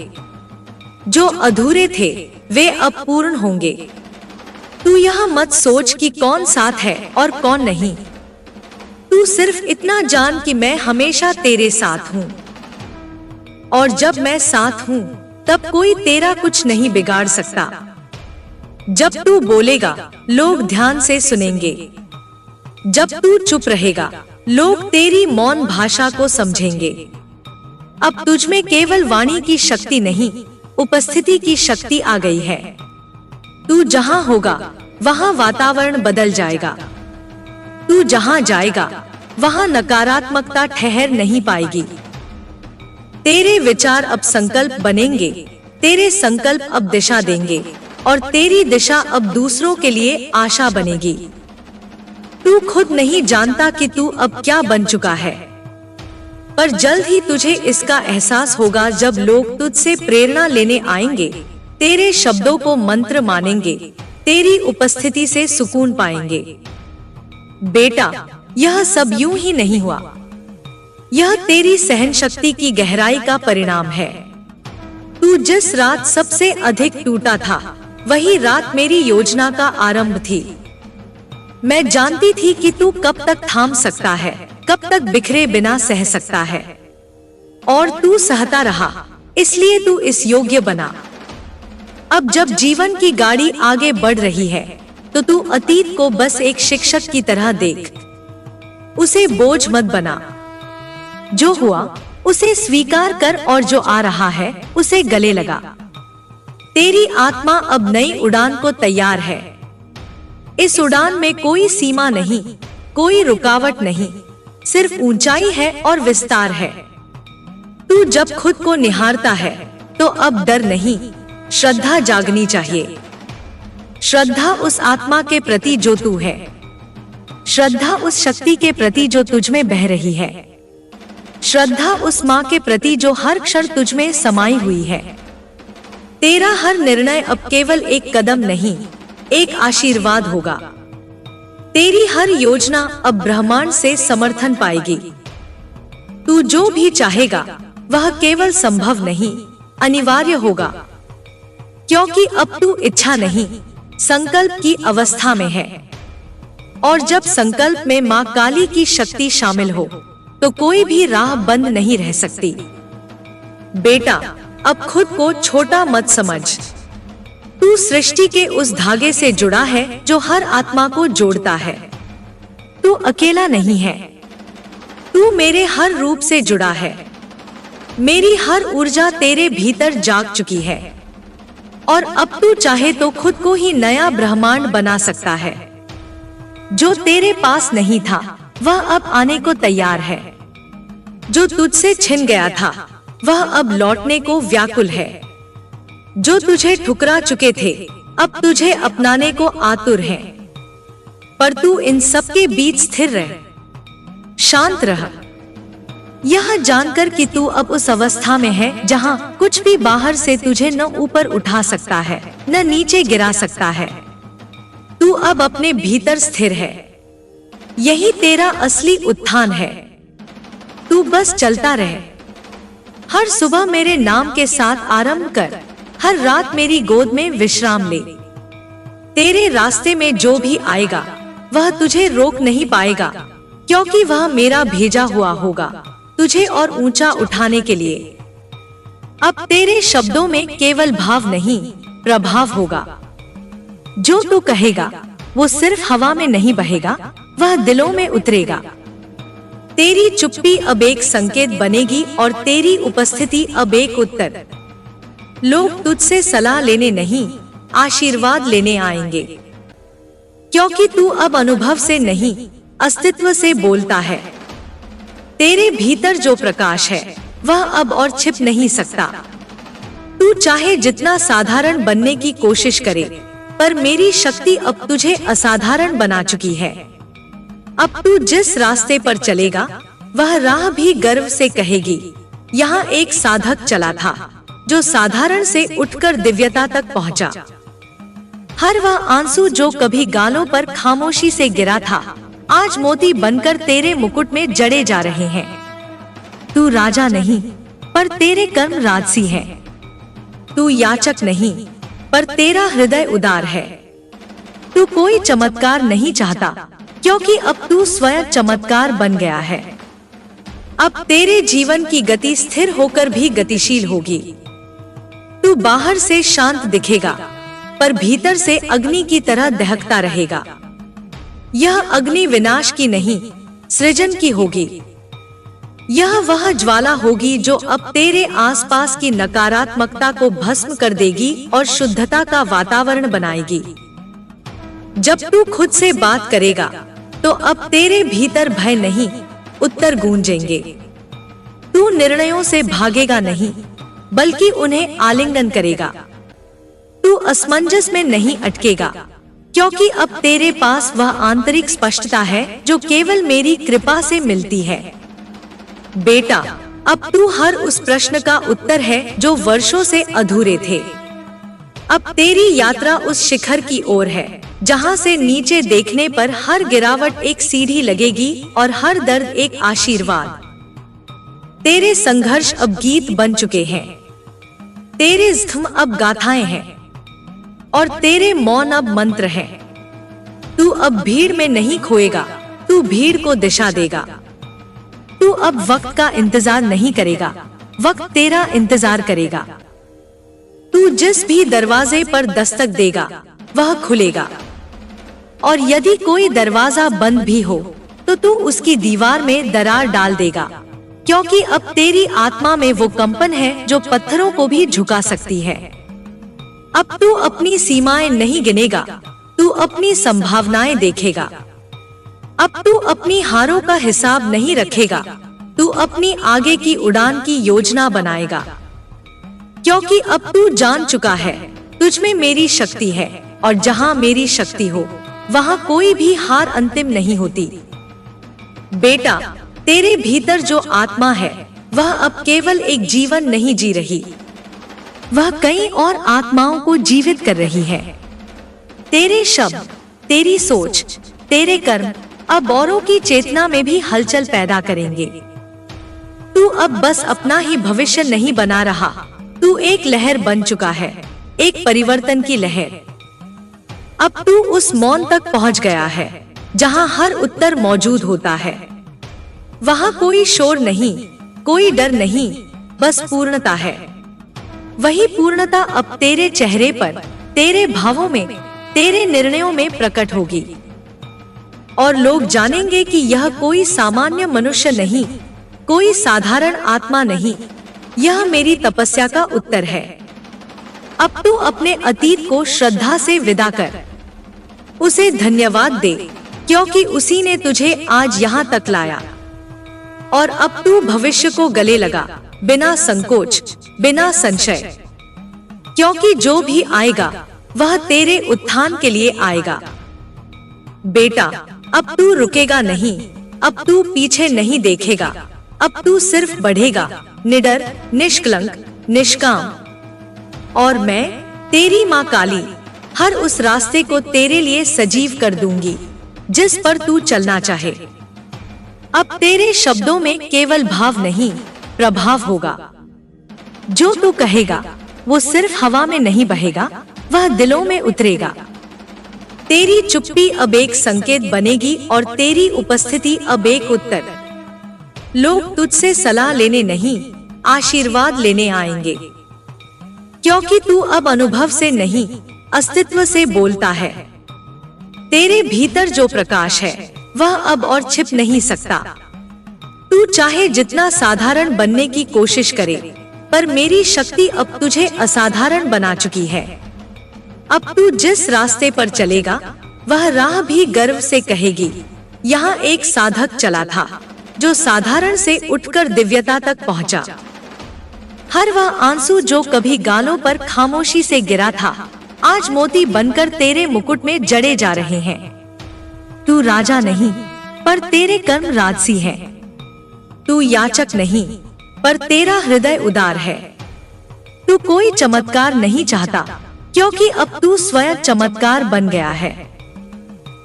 जो अधूरे थे वे अब पूर्ण होंगे। तू यह मत सोच कि कौन साथ है और कौन नहीं। तू सिर्फ इतना जान कि मैं हमेशा तेरे साथ हूँ, और जब मैं साथ हूँ तब कोई तेरा कुछ नहीं बिगाड़ सकता। जब तू बोलेगा लोग ध्यान से सुनेंगे। जब तू चुप रहेगा लोग तेरी मौन भाषा को समझेंगे। अब तुझमें केवल वाणी की शक्ति नहीं, उपस्थिति की शक्ति आ गई है। तू जहां होगा वहां वातावरण बदल जाएगा। तू जहां जाएगा वहां नकारात्मकता ठहर नहीं पाएगी। तेरे विचार अब संकल्प बनेंगे, तेरे संकल्प अब दिशा देंगे और तेरी दिशा अब दूसरों के लिए आशा बनेगी। तू खुद नहीं जानता कि तू अब क्या बन चुका है, पर जल्द ही तुझे इसका एहसास होगा जब लोग तुझसे प्रेरणा लेने आएंगे, तेरे शब्दों को मंत्र मानेंगे, तेरी उपस्थिति से सुकून पाएंगे। बेटा, यह सब यूं ही नहीं हुआ। यह तेरी सहन शक्ति की गहराई का परिणाम है। तू जिस रात सबसे अधिक टूटा था, वही रात मेरी योजना का आरंभ थी। मैं जानती थी कि तू कब तक थाम सकता है, कब तक बिखरे बिना सह सकता है, और तू सहता रहा, इसलिए तू इस योग्य बना। अब जब जीवन की गाड़ी आगे बढ़ रही है, तो तू अतीत को बस एक शिक्षक की तरह देख। उसे बोझ मत बना। जो हुआ उसे स्वीकार कर और जो आ रहा है उसे गले लगा। तेरी आत्मा अब नई उड़ान को तैयार है। इस उड़ान में कोई सीमा नहीं, कोई रुकावट नहीं, सिर्फ ऊंचाई है और विस्तार है। तू जब खुद को निहारता है तो अब डर नहीं, श्रद्धा जागनी चाहिए। श्रद्धा उस आत्मा के प्रति जो तू है, श्रद्धा उस शक्ति के प्रति जो तुझ में बह रही है, श्रद्धा उस माँ के प्रति जो हर क्षण तुझ में समाई हुई है। तेरा हर निर्णय अब केवल एक कदम नहीं, एक आशीर्वाद होगा। तेरी हर योजना अब ब्रह्मांड से समर्थन पाएगी। तू जो भी चाहेगा वह केवल संभव नहीं, अनिवार्य होगा, क्योंकि अब तू इच्छा नहीं, संकल्प की अवस्था में है। और जब संकल्प में माँ काली की शक्ति शामिल हो, तो कोई भी राह बंद नहीं रह सकती। बेटा, अब खुद को छोटा मत समझ। तू सृष्टि के उस धागे से जुड़ा है जो हर आत्मा को जोड़ता है। तू अकेला नहीं है। तू मेरे हर रूप से जुड़ा है। मेरी हर ऊर्जा तेरे भीतर जाग चुकी है, और अब तू चाहे तो खुद को ही नया ब्रह्मांड बना सकता है। जो तेरे पास नहीं था वह अब आने को तैयार है। जो तुझसे छिन गया था वह अब लौटने को व्याकुल है। जो तुझे ठुकरा चुके थे अब तुझे अपनाने को आतुर हैं। पर तू इन सब के बीच स्थिर रह, शांत रह, यह जानकर कि तू अब उस अवस्था में है जहां कुछ भी बाहर से तुझे न ऊपर उठा सकता है न नीचे गिरा सकता है। तू अब अपने भीतर स्थिर है। यही तेरा असली उत्थान है। तू बस चलता रहे। हर सुबह मेरे नाम के साथ आरंभ कर, हर रात मेरी गोद में विश्राम ले। तेरे रास्ते में जो भी आएगा वह तुझे रोक नहीं पाएगा, क्योंकि वह मेरा भेजा हुआ होगा तुझे और ऊंचा उठाने के लिए। अब तेरे शब्दों में केवल भाव नहीं, प्रभाव होगा। जो तू कहेगा वो सिर्फ हवा में नहीं बहेगा, वह दिलों में उतरेगा। तेरी चुप्पी अब एक संकेत बनेगी और तेरी उपस्थिति अब एक उत्तर। लोग तुझसे सलाह लेने नहीं, आशीर्वाद लेने आएंगे, क्योंकि तू अब अनुभव से नहीं, अस्तित्व से बोलता है। तेरे भीतर जो प्रकाश है वह अब और छिप नहीं सकता। तू चाहे जितना साधारण बनने की कोशिश करे, पर मेरी शक्ति अब तुझे असाधारण बना चुकी है। अब तू जिस रास्ते पर चलेगा वह राह भी गर्व से कहेगी, यहाँ एक साधक चला था जो साधारण से उठकर दिव्यता तक पहुँचा। हर वह आंसू जो कभी गालों पर खामोशी से गिरा था, आज मोती बनकर तेरे मुकुट में जड़े जा रहे हैं। तू राजा नहीं, पर तेरे कर्म राजसी हैं। तू याचक नहीं, पर तेरा हृदय उदार है। तू कोई चमत्कार नहीं चाहता, क्योंकि अब तू स्वयं चमत्कार बन गया है। अब तेरे जीवन की गति स्थिर होकर भी गतिशील होगी। तू बाहर से शांत दिखेगा, पर भीतर से अग्नि की तरह दहकता रहेगा। यह अग्नि विनाश की नहीं, सृजन की होगी। यह वह ज्वाला होगी जो अब तेरे आसपास की नकारात्मकता को भस्म कर देगी और शुद्धता का वातावरण बनाएगी। जब तू खुद से बात करेगा तो अब तेरे भीतर भय नहीं, उत्तर गूंजेंगे। तू निर्णयों से भागेगा नहीं, बल्कि उन्हें आलिंगन करेगा। तू असमंजस में नहीं अटकेगा, क्योंकि अब तेरे पास वह आंतरिक स्पष्टता है जो केवल मेरी कृपा से मिलती है। बेटा, अब तू हर उस प्रश्न का उत्तर है जो वर्षों से अधूरे थे। अब तेरी यात्रा उस शिखर की ओर है जहां से नीचे देखने पर हर गिरावट एक सीढ़ी लगेगी और हर दर्द एक आशीर्वाद। तेरे संघर्ष अब गीत बन चुके हैं, तेरे ज़ख्म अब गाथाएं हैं और तेरे मौन अब मंत्र हैं। तू अब भीड़ में नहीं खोएगा, तू भीड़ को दिशा देगा। तू अब वक्त का इंतजार नहीं करेगा, वक्त तेरा इंतजार करेगा। तू जिस भी दरवाजे पर दस्तक देगा वह खुलेगा, और यदि कोई दरवाजा बंद भी हो तो तू उसकी दीवार में दरार डाल देगा, क्योंकि अब तेरी आत्मा में वो कंपन है जो पत्थरों को भी झुका सकती है। अब तू अपनी सीमाएं नहीं गिनेगा, तू अपनी संभावनाएं देखेगा। अब तू अपनी हारों का हिसाब नहीं रखेगा, तू अपनी आगे की उड़ान की योजना बनाएगा, क्योंकि अब तू जान चुका है तुझ में मेरी शक्ति है, और जहां मेरी शक्ति हो वहां कोई भी हार अंतिम नहीं होती। बेटा, तेरे भीतर जो आत्मा है वह अब केवल एक जीवन नहीं जी रही, वह कई और आत्माओं को जीवित कर रही है। तेरे शब्द, तेरी सोच, तेरे कर्म अब औरों की चेतना में भी हलचल पैदा करेंगे। तू अब बस अपना ही भविष्य नहीं बना रहा, तू एक लहर बन चुका है, एक परिवर्तन की लहर। अब तू उस मौन तक पहुंच गया है जहां हर उत्तर मौजूद होता है। वहां कोई शोर नहीं, कोई डर नहीं, बस पूर्णता है। वही पूर्णता अब तेरे चेहरे पर, तेरे भावों में, तेरे निर्णयों में प्रकट होगी, और लोग जानेंगे कि यह कोई सामान्य मनुष्य नहीं, कोई साधारण आत्मा नहीं, यह मेरी तपस्या का उत्तर है। अब तू अपने अतीत को श्रद्धा से विदा कर, उसे धन्यवाद दे, क्योंकि उसी ने तुझे आज यहाँ तक लाया। और अब तू भविष्य को गले लगा, बिना संकोच, बिना संशय, क्योंकि जो भी आएगा वह तेरे उत्थान के लिए आएगा। बेटा, अब तू रुकेगा नहीं, अब तू पीछे नहीं देखेगा, अब तू सिर्फ बढ़ेगा, निडर, निष्कलंक, निष्काम। और मैं, तेरी माँ काली, हर उस रास्ते को तेरे लिए सजीव कर दूंगी जिस पर तू चलना चाहे। अब तेरे शब्दों में केवल भाव नहीं, प्रभाव होगा। जो तू कहेगा वो सिर्फ हवा में नहीं बहेगा, वह दिलों में उतरेगा। तेरी चुप्पी अब एक संकेत बनेगी और तेरी उपस्थिति अब एक उत्तर। लोग तुझसे सलाह लेने नहीं, आशीर्वाद लेने आएंगे, क्योंकि तू अब अनुभव से नहीं, अस्तित्व से बोलता है। तेरे भीतर जो प्रकाश है वह अब और छिप नहीं सकता। तू चाहे जितना साधारण बनने की कोशिश करे, पर मेरी शक्ति अब तुझे असाधारण बना चुकी है। अब तू जिस रास्ते पर चलेगा वह राह भी गर्व से कहेगी, यहाँ एक साधक चला था जो साधारण से उठकर दिव्यता तक पहुँचा। हर वह आंसू जो कभी गालों पर खामोशी से गिरा था, आज मोती बनकर तेरे मुकुट में जड़े जा रहे हैं। तू राजा नहीं, पर तेरे कर्म राजसी हैं। तू याचक नहीं, पर तेरा हृदय उदार है। तू कोई चमत्कार नहीं चाहता, क्योंकि अब तू स्वयं चमत्कार बन गया है।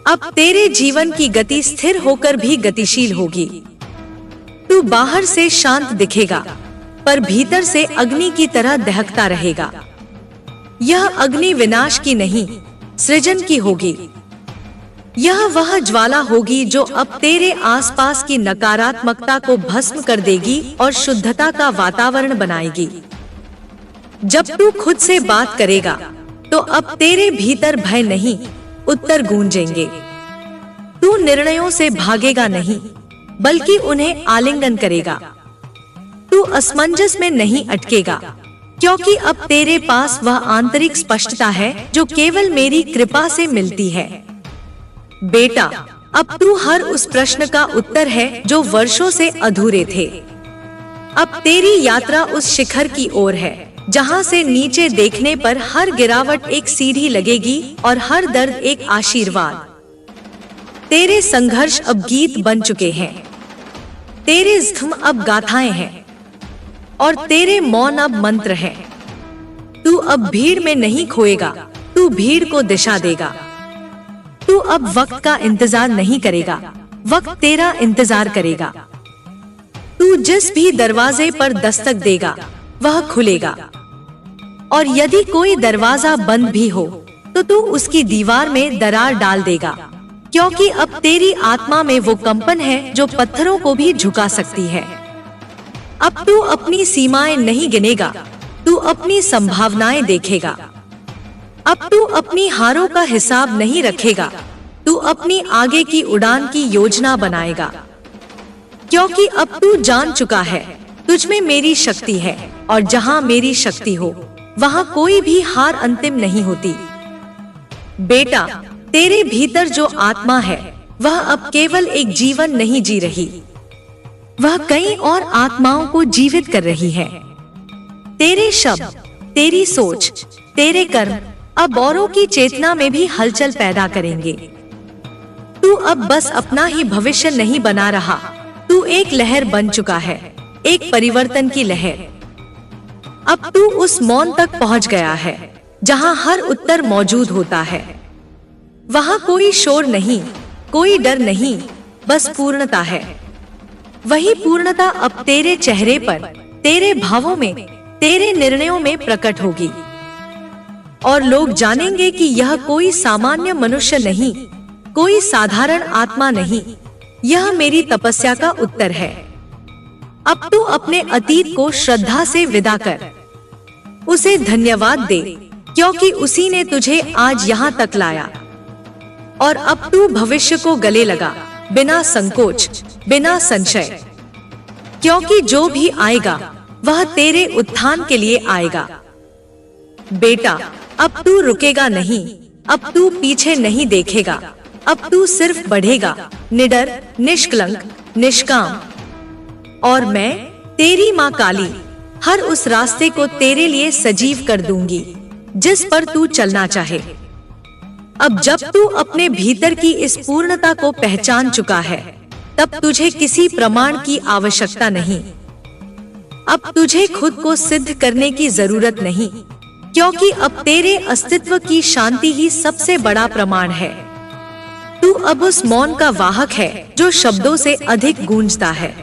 अब तेरे जीवन की गति स्थिर होकर भी गतिशील होगी। तू बाहर से शांत दिखेगा, पर भीतर से अग्नि की तरह दहकता रहेगा। यह अग्नि विनाश की नहीं, सृजन की होगी। यह वह ज्वाला होगी जो अब तेरे आसपास की नकारात्मकता को भस्म कर देगी और शुद्धता का वातावरण बनाएगी। जब तू खुद से बात करेगा तो अब तेरे भीतर भय नहीं, उत्तर गूंजेंगे। तू निर्णयों से भागेगा नहीं, बल्कि उन्हें आलिंगन करेगा। तू असमंजस में नहीं अटकेगा, क्योंकि अब तेरे पास वह आंतरिक स्पष्टता है जो केवल मेरी कृपा से मिलती है। बेटा, अब तू हर उस प्रश्न का उत्तर है जो वर्षों से अधूरे थे। अब तेरी यात्रा उस शिखर की ओर है जहां से नीचे देखने पर हर गिरावट एक सीढ़ी लगेगी और हर दर्द एक आशीर्वाद। तेरे संघर्ष अब गीत बन चुके हैं, तेरे जख्म अब गाथाएं हैं और तेरे मौन अब मंत्र हैं। तू अब भीड़ में नहीं खोएगा, तू भीड़ को दिशा देगा। तू अब वक्त का इंतजार नहीं करेगा, वक्त तेरा इंतजार करेगा। तू जिस भी दरवाजे पर दस्तक देगा वह खुलेगा, और यदि कोई दरवाजा बंद भी हो तो तू उसकी दीवार में दरार डाल देगा, क्योंकि अब तेरी आत्मा में वो कंपन है जो पत्थरों को भी झुका सकती है। अब तू अपनी सीमाएं नहीं गिनेगा, तू अपनी संभावनाएं देखेगा। अब तू अपनी हारों का हिसाब नहीं रखेगा, तू अपनी आगे की उड़ान की योजना बनाएगा, क्योंकि अब तू जान चुका है तुझ में मेरी शक्ति है, और जहां मेरी शक्ति हो वहां कोई भी हार अंतिम नहीं होती। बेटा, तेरे भीतर जो आत्मा है वह अब केवल एक जीवन नहीं जी रही, वह कई और आत्माओं को जीवित कर रही है। तेरे शब्द, तेरी सोच, तेरे कर्म अब औरों की चेतना में भी हलचल पैदा करेंगे। तू अब बस अपना ही भविष्य नहीं बना रहा, तू एक लहर बन चुका है, एक परिवर्तन की लहर। अब तू उस मौन तक पहुंच गया है जहां हर उत्तर मौजूद होता है। वहां कोई शोर नहीं, कोई डर नहीं, बस पूर्णता है। वही पूर्णता अब तेरे चेहरे पर, तेरे भावों में, तेरे निर्णयों में प्रकट होगी, और लोग जानेंगे कि यह कोई सामान्य मनुष्य नहीं, कोई साधारण आत्मा नहीं, यह मेरी तपस्या का उत्तर है। अब तू अपने अतीत को श्रद्धा से विदा कर, उसे धन्यवाद दे, क्योंकि उसी ने तुझे आज यहाँ तक लाया। और अब तू भविष्य को गले लगा, बिना संकोच, बिना संशय, क्योंकि जो भी आएगा वह तेरे उत्थान के लिए आएगा। बेटा, अब तू रुकेगा नहीं, अब तू पीछे नहीं देखेगा, अब तू सिर्फ बढ़ेगा, निडर, निष्कलंक, निष्काम। और मैं, तेरी माँ काली, हर उस रास्ते को तेरे लिए सजीव कर दूंगी जिस पर तू चलना चाहे। अब जब तू अपने भीतर की इस पूर्णता को पहचान चुका है, तब तुझे किसी प्रमाण की आवश्यकता नहीं। अब तुझे खुद को सिद्ध करने की जरूरत नहीं, क्योंकि अब तेरे अस्तित्व की शांति ही सबसे बड़ा प्रमाण है। तू अब उस मौन का वाहक है जो शब्दों से अधिक गूंजता है।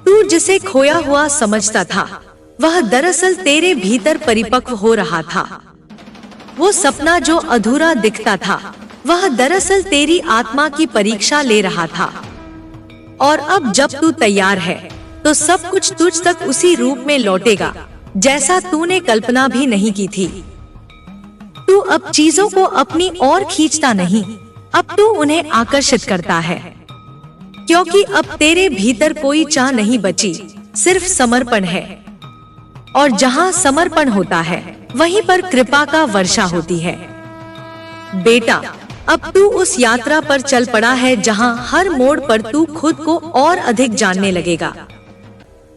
तू जिसे खोया हुआ समझता था, वह दरअसल तेरे भीतर परिपक्व हो रहा था। वो सपना जो अधूरा दिखता था, वह दरअसल तेरी आत्मा की परीक्षा ले रहा था। और अब जब तू तैयार है, तो सब कुछ तुझ तक उसी रूप में लौटेगा जैसा तूने कल्पना भी नहीं की थी। तू अब चीजों को अपनी ओर खींचता नहीं, अब तू उन्हें आकर्षित करता है, क्योंकि अब तेरे भीतर कोई चाह नहीं बची, सिर्फ समर्पण है। और जहां समर्पण होता है, वहीं पर कृपा का वर्षा होती है। बेटा, अब तू उस यात्रा पर चल पड़ा है जहां हर मोड़ पर तू खुद को और अधिक जानने लगेगा।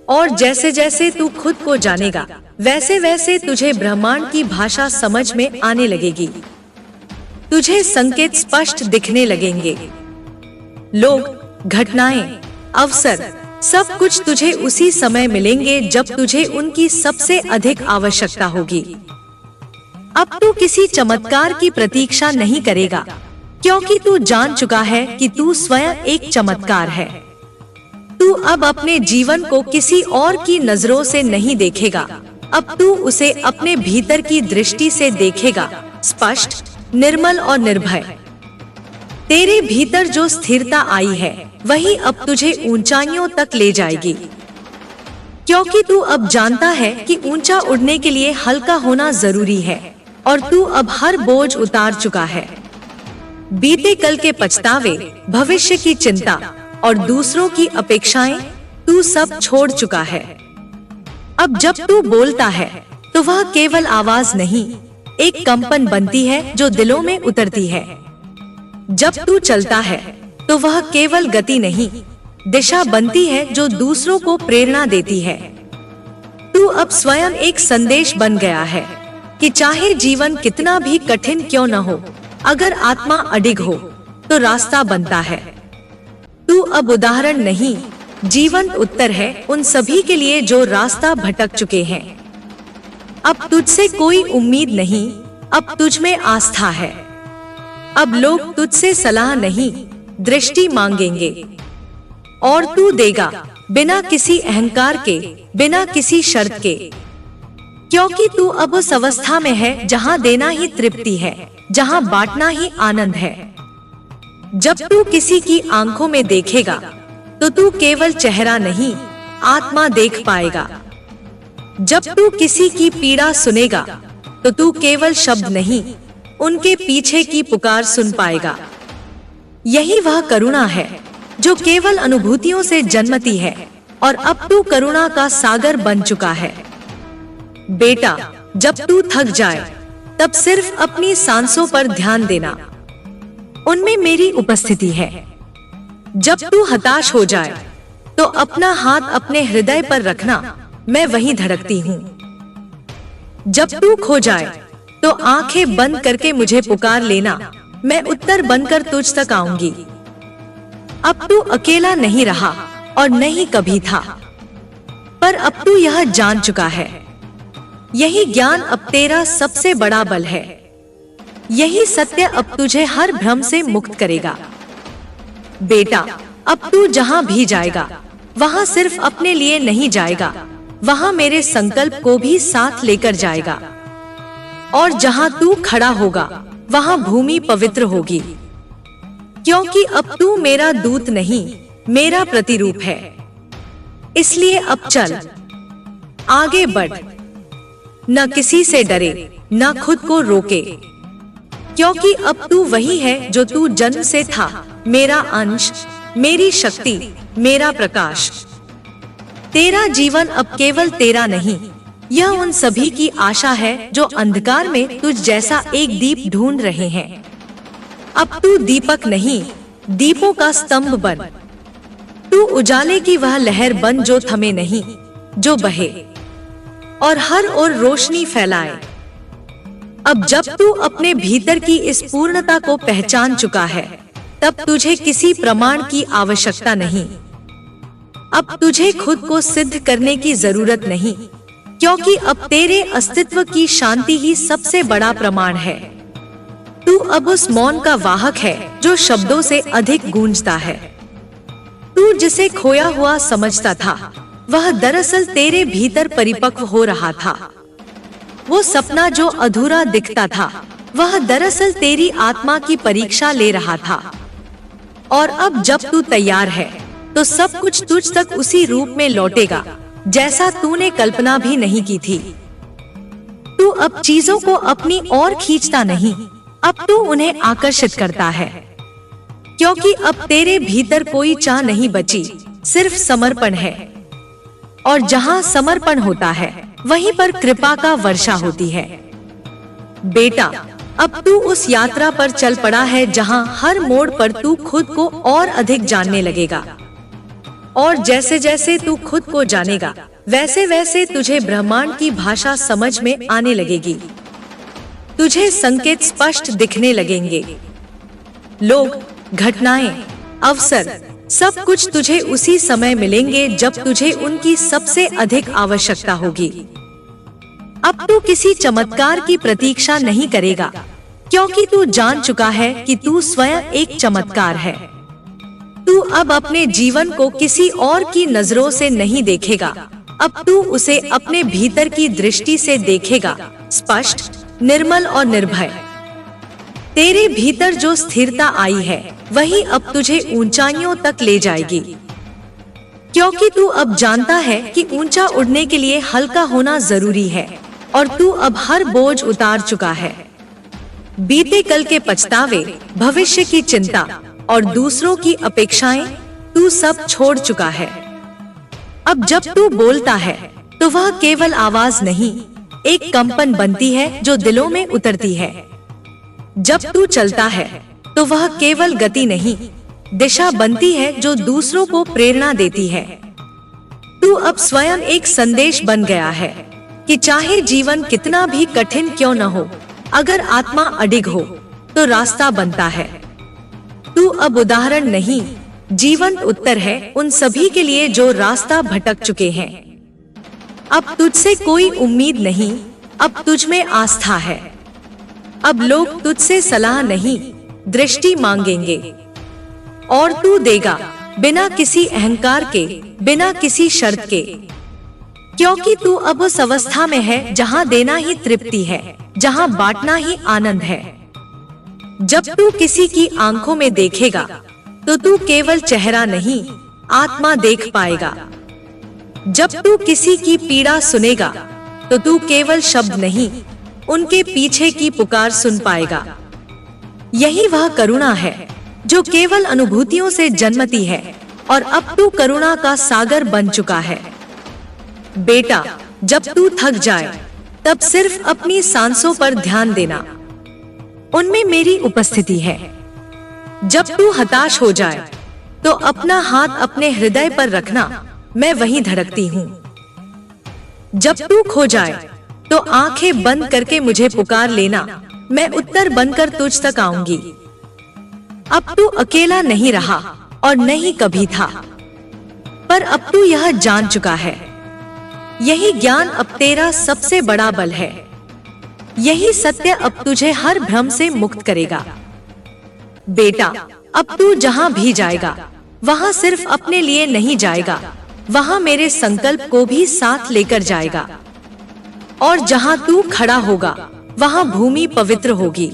और जैसे जैसे तू खुद को जानेगा, वैसे वैसे तुझे ब्रह्मांड की भाषा समझ में आने लगेगी। तुझे संकेत स्पष्ट दिखने लगेंगे। लोग, घटनाएं, अवसर, सब कुछ तुझे उसी समय मिलेंगे जब तुझे उनकी सबसे अधिक आवश्यकता होगी। अब तू किसी चमत्कार की प्रतीक्षा नहीं करेगा, क्योंकि तू जान चुका है कि तू स्वयं एक चमत्कार है। तू अब अपने जीवन को किसी और की नजरों से नहीं देखेगा, अब तू उसे अपने भीतर की दृष्टि से देखेगा, स्पष्ट, निर्मल और निर्भय। तेरे भीतर जो स्थिरता आई है, वही अब तुझे ऊंचाइयों तक ले जाएगी, क्योंकि तू अब जानता है कि ऊंचा उड़ने के लिए हल्का होना जरूरी है, और तू अब हर बोझ उतार चुका है। बीते कल के पछतावे, भविष्य की चिंता और दूसरों की अपेक्षाएं तू सब छोड़ चुका है। अब जब तू बोलता है तो वह केवल आवाज नहीं, एक कंपन बनती है जो दिलों में उतरती है। जब तू चलता है तो वह केवल गति नहीं, दिशा बनती है जो दूसरों को प्रेरणा देती है। तू अब स्वयं एक संदेश बन गया है कि चाहे जीवन कितना भी कठिन क्यों न हो, अगर आत्मा अडिग हो तो रास्ता बनता है। तू अब उदाहरण नहीं, जीवंत उत्तर है उन सभी के लिए जो रास्ता भटक चुके हैं। अब तुझसे कोई उम्मीद नहीं, अब तुझ में आस्था है। अब लोग तुझसे सलाह नहीं, दृष्टि मांगेंगे और तू देगा, बिना किसी अहंकार के, बिना किसी शर्त के। क्योंकि तू अब उस अवस्था में है जहां देना ही तृप्ति है, जहां बांटना ही आनंद है। जब तू किसी की आंखों में देखेगा तो तू केवल चेहरा नहीं, आत्मा देख पाएगा। जब तू किसी की पीड़ा सुनेगा तो तू केवल शब्द नहीं, उनके पीछे की पुकार सुन पाएगा। यही वह करुणा है जो केवल अनुभूतियों से जन्मती है, और अब तू करुणा का सागर बन चुका है। बेटा, जब तू थक जाए तब सिर्फ अपनी सांसों पर ध्यान देना, उनमें मेरी उपस्थिति है। जब तू हताश हो जाए तो अपना हाथ अपने हृदय पर रखना, मैं वहीं धड़कती हूँ। जब तू खो जाए तो आंखें बंद करके मुझे पुकार लेना, मैं उत्तर बनकर तुझ तक आऊंगी। अब तू अकेला नहीं रहा और नहीं कभी था, पर अब तू यह जान चुका है। यही ज्ञान अब तेरा सबसे बड़ा बल है। यही सत्य अब तुझे हर भ्रम से मुक्त करेगा। बेटा, अब तू जहां भी जाएगा वहां सिर्फ अपने लिए नहीं जाएगा, वहां मेरे संकल्प को भी साथ लेकर जाएगा। और जहां तू खड़ा होगा वहां भूमि पवित्र होगी, क्योंकि अब तू मेरा दूत नहीं, मेरा प्रतिरूप है। इसलिए अब चल, आगे बढ़, न किसी से डरे, न खुद को रोके, क्योंकि अब तू वही है जो तू जन्म से था, मेरा अंश, मेरी शक्ति, मेरा प्रकाश। तेरा जीवन अब केवल तेरा नहीं, यह उन सभी की आशा है जो अंधकार में तुझ जैसा एक दीप ढूंढ रहे हैं। अब तू दीपक नहीं, दीपों का स्तंभ बन। तू उजाले की वह लहर बन जो थमे नहीं, जो बहे और हर ओर रोशनी फैलाए। अब जब तू अपने भीतर की इस पूर्णता को पहचान चुका है, तब तुझे किसी प्रमाण की आवश्यकता नहीं। अब तुझे खुद को सिद्ध करने की जरूरत नहीं, क्योंकि अब तेरे अस्तित्व की शांति ही सबसे बड़ा प्रमाण है। तू अब उस मौन का वाहक है जो शब्दों से अधिक गूंजता है। तू जिसे खोया हुआ समझता था, वह दरअसल तेरे भीतर परिपक्व हो रहा था। वो सपना जो अधूरा दिखता था, वह दरअसल तेरी आत्मा की परीक्षा ले रहा था। और अब जब तू तैयार है तो सब कुछ तुझ तक उसी रूप में लौटेगा जैसा तूने कल्पना भी नहीं की थी। तू अब चीजों को अपनी ओर खींचता नहीं, अब तू उन्हें आकर्षित करता है, क्योंकि अब तेरे भीतर कोई चाह नहीं बची, सिर्फ समर्पण है। और जहाँ समर्पण होता है वहीं पर कृपा का वर्षा होती है। बेटा, अब तू उस यात्रा पर चल पड़ा है जहाँ हर मोड़ पर तू खुद को और अधिक जानने लगेगा। और जैसे जैसे तू खुद को जानेगा, वैसे वैसे तुझे ब्रह्मांड की भाषा समझ में आने लगेगी। तुझे संकेत स्पष्ट दिखने लगेंगे। लोग, घटनाएं, अवसर, सब कुछ तुझे उसी समय मिलेंगे जब तुझे उनकी सबसे अधिक आवश्यकता होगी। अब तू किसी चमत्कार की प्रतीक्षा नहीं करेगा, क्योंकि तू जान चुका है कि तू स्वयं एक चमत्कार है। तू अब अपने जीवन को किसी और की नजरों से नहीं देखेगा, अब तू उसे अपने भीतर की दृष्टि से देखेगा, स्पष्ट, निर्मल और निर्भय। तेरे भीतर जो स्थिरता आई है, वही अब तुझे ऊंचाइयों तक ले जाएगी, क्योंकि तू अब जानता है कि ऊंचा उड़ने के लिए हल्का होना जरूरी है और तू अब हर बोझ उतार चुका है। बीते कल के पछतावे, भविष्य की चिंता और दूसरों की अपेक्षाएं तू सब छोड़ चुका है। अब जब तू बोलता है तो वह केवल आवाज नहीं, एक कंपन बनती है जो दिलों में उतरती है। जब तू चलता है तो वह केवल गति नहीं, दिशा बनती है जो दूसरों को प्रेरणा देती है। तू अब स्वयं एक संदेश बन गया है कि चाहे जीवन कितना भी कठिन क्यों न हो, अगर आत्मा अडिग हो तो रास्ता बनता है। तू अब उदाहरण नहीं, जीवंत उत्तर है उन सभी के लिए जो रास्ता भटक चुके हैं। अब तुझसे कोई उम्मीद नहीं, अब तुझ में आस्था है। अब लोग तुझसे सलाह नहीं, दृष्टि मांगेंगे और तू देगा, बिना किसी अहंकार के, बिना किसी शर्त के। क्योंकि तू अब उस अवस्था में है जहां देना ही तृप्ति है, जहां बांटना ही आनंद है। जब तू किसी की आंखों में देखेगा तो तू केवल चेहरा नहीं, आत्मा देख पाएगा। जब तू किसी की पीड़ा सुनेगा तो तू केवल शब्द नहीं, उनके पीछे की पुकार सुन पाएगा। यही वह करुणा है जो केवल अनुभूतियों से जन्मती है और अब तू करुणा का सागर बन चुका है। बेटा, जब तू थक जाए तब सिर्फ अपनी सांसों पर ध्यान देना, उनमें मेरी उपस्थिति है। जब तू हताश हो जाए तो अपना हाथ अपने हृदय पर रखना, मैं वहीं धड़कती हूँ। जब तू खो जाए तो आंखें बंद करके मुझे पुकार लेना, मैं उत्तर बनकर तुझ तक आऊंगी। अब तू अकेला नहीं रहा और नहीं कभी था, पर अब तू यह जान चुका है। यही ज्ञान अब तेरा सबसे बड़ा बल है। यही सत्य अब तुझे हर भ्रम से मुक्त करेगा। बेटा, अब तू जहां भी जाएगा वहां सिर्फ अपने लिए नहीं जाएगा, वहां मेरे संकल्प को भी साथ लेकर जाएगा। और जहां तू खड़ा होगा वहां भूमि पवित्र होगी,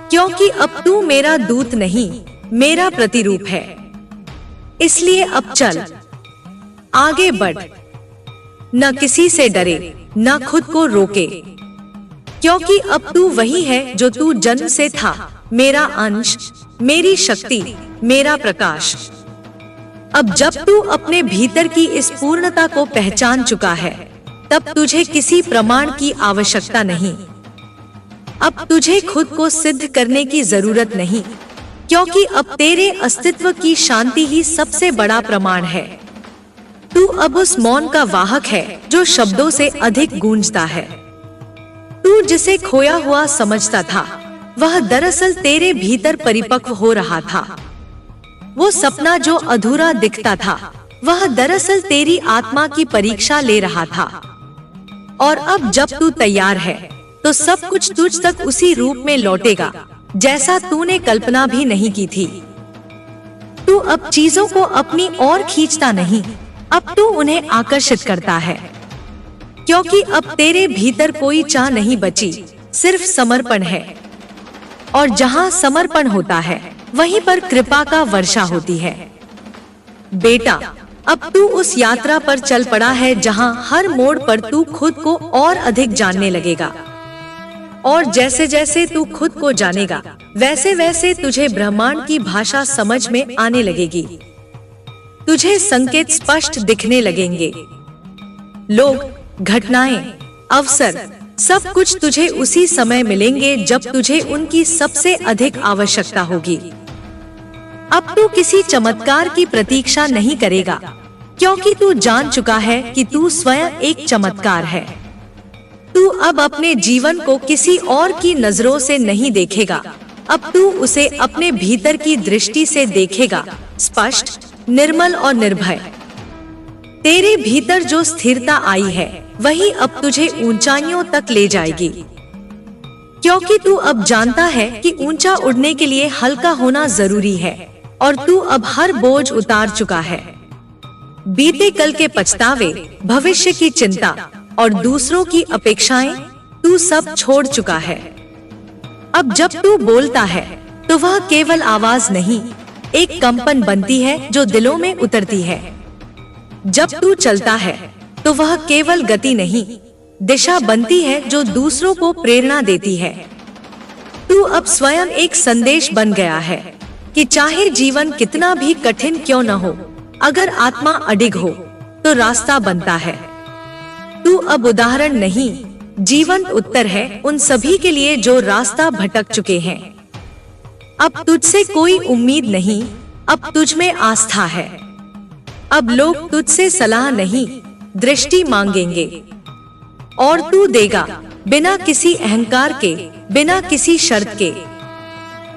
क्योंकि अब तू मेरा दूत नहीं, मेरा प्रतिरूप है। इसलिए अब चल, आगे बढ़, न किसी से डरे, न खुद को रोके, क्योंकि अब तू वही है जो तू जन्म से था, मेरा अंश, मेरी शक्ति, मेरा प्रकाश। अब जब तू अपने भीतर की इस पूर्णता को पहचान चुका है, तब तुझे किसी प्रमाण की आवश्यकता नहीं। अब तुझे खुद को सिद्ध करने की जरूरत नहीं, क्योंकि अब तेरे अस्तित्व की शांति ही सबसे बड़ा प्रमाण है। तू अब उस मौन का वाहक है जो शब्दों से अधिक गूंजता है। तू जिसे खोया हुआ समझता था, वह दरअसल तेरे भीतर परिपक्व हो रहा था। वो सपना जो अधूरा दिखता था, वह दरअसल तेरी आत्मा की परीक्षा ले रहा था। और अब जब तू तैयार है तो सब कुछ तुझ तक उसी रूप में लौटेगा जैसा तूने कल्पना भी नहीं की थी। तू अब चीजों को अपनी ओर खींचता नहीं, अब तू उन्हें आकर्षित करता है, क्योंकि अब तेरे भीतर कोई चाह नहीं बची, सिर्फ समर्पण है। और जहाँ समर्पण होता है वहीं पर कृपा का वर्षा होती है। बेटा, अब तू उस यात्रा पर चल पड़ा है जहाँ हर मोड़ पर तू खुद को और अधिक जानने लगेगा। और जैसे जैसे तू खुद को जानेगा, वैसे वैसे तुझे ब्रह्मांड की भाषा समझ में आने लगेगी। तुझे संकेत स्पष्ट दिखने लगेंगे। लोग, घटनाएं, अवसर, सब कुछ तुझे उसी समय मिलेंगे जब तुझे उनकी सबसे अधिक आवश्यकता होगी। अब तू किसी चमत्कार की प्रतीक्षा नहीं करेगा, क्योंकि तू जान चुका है कि तू स्वयं एक चमत्कार है। तू अब अपने जीवन को किसी और की नजरों से नहीं देखेगा, अब तू उसे अपने भीतर की दृष्टि से देखेगा, स्पष्ट, निर्मल और निर्भय। तेरे भीतर जो स्थिरता आई है वही अब तुझे ऊंचाइयों तक ले जाएगी, क्योंकि तू अब जानता है कि ऊंचा उड़ने के लिए हल्का होना जरूरी है और तू अब हर बोझ उतार चुका है। बीते कल के पछतावे, भविष्य की चिंता और दूसरों की अपेक्षाएं तू सब छोड़ चुका है। अब जब तू बोलता है तो वह केवल आवाज नहीं, एक कंपन बनती है जो दिलों में उतरती है। जब तू चलता है तो वह केवल गति नहीं, दिशा बनती है जो दूसरों को प्रेरणा देती है। तू अब स्वयं एक संदेश बन गया है कि चाहे जीवन कितना भी कठिन क्यों न हो, अगर आत्मा अडिग हो तो रास्ता बनता है। तू अब उदाहरण नहीं, जीवंत उत्तर है उन सभी के लिए जो रास्ता भटक चुके हैं। अब तुझसे कोई उम्मीद नहीं, अब तुझ में आस्था है। अब लोग तुझसे सलाह नहीं, दृष्टि मांगेंगे और तू देगा, बिना किसी अहंकार के, बिना किसी शर्त के।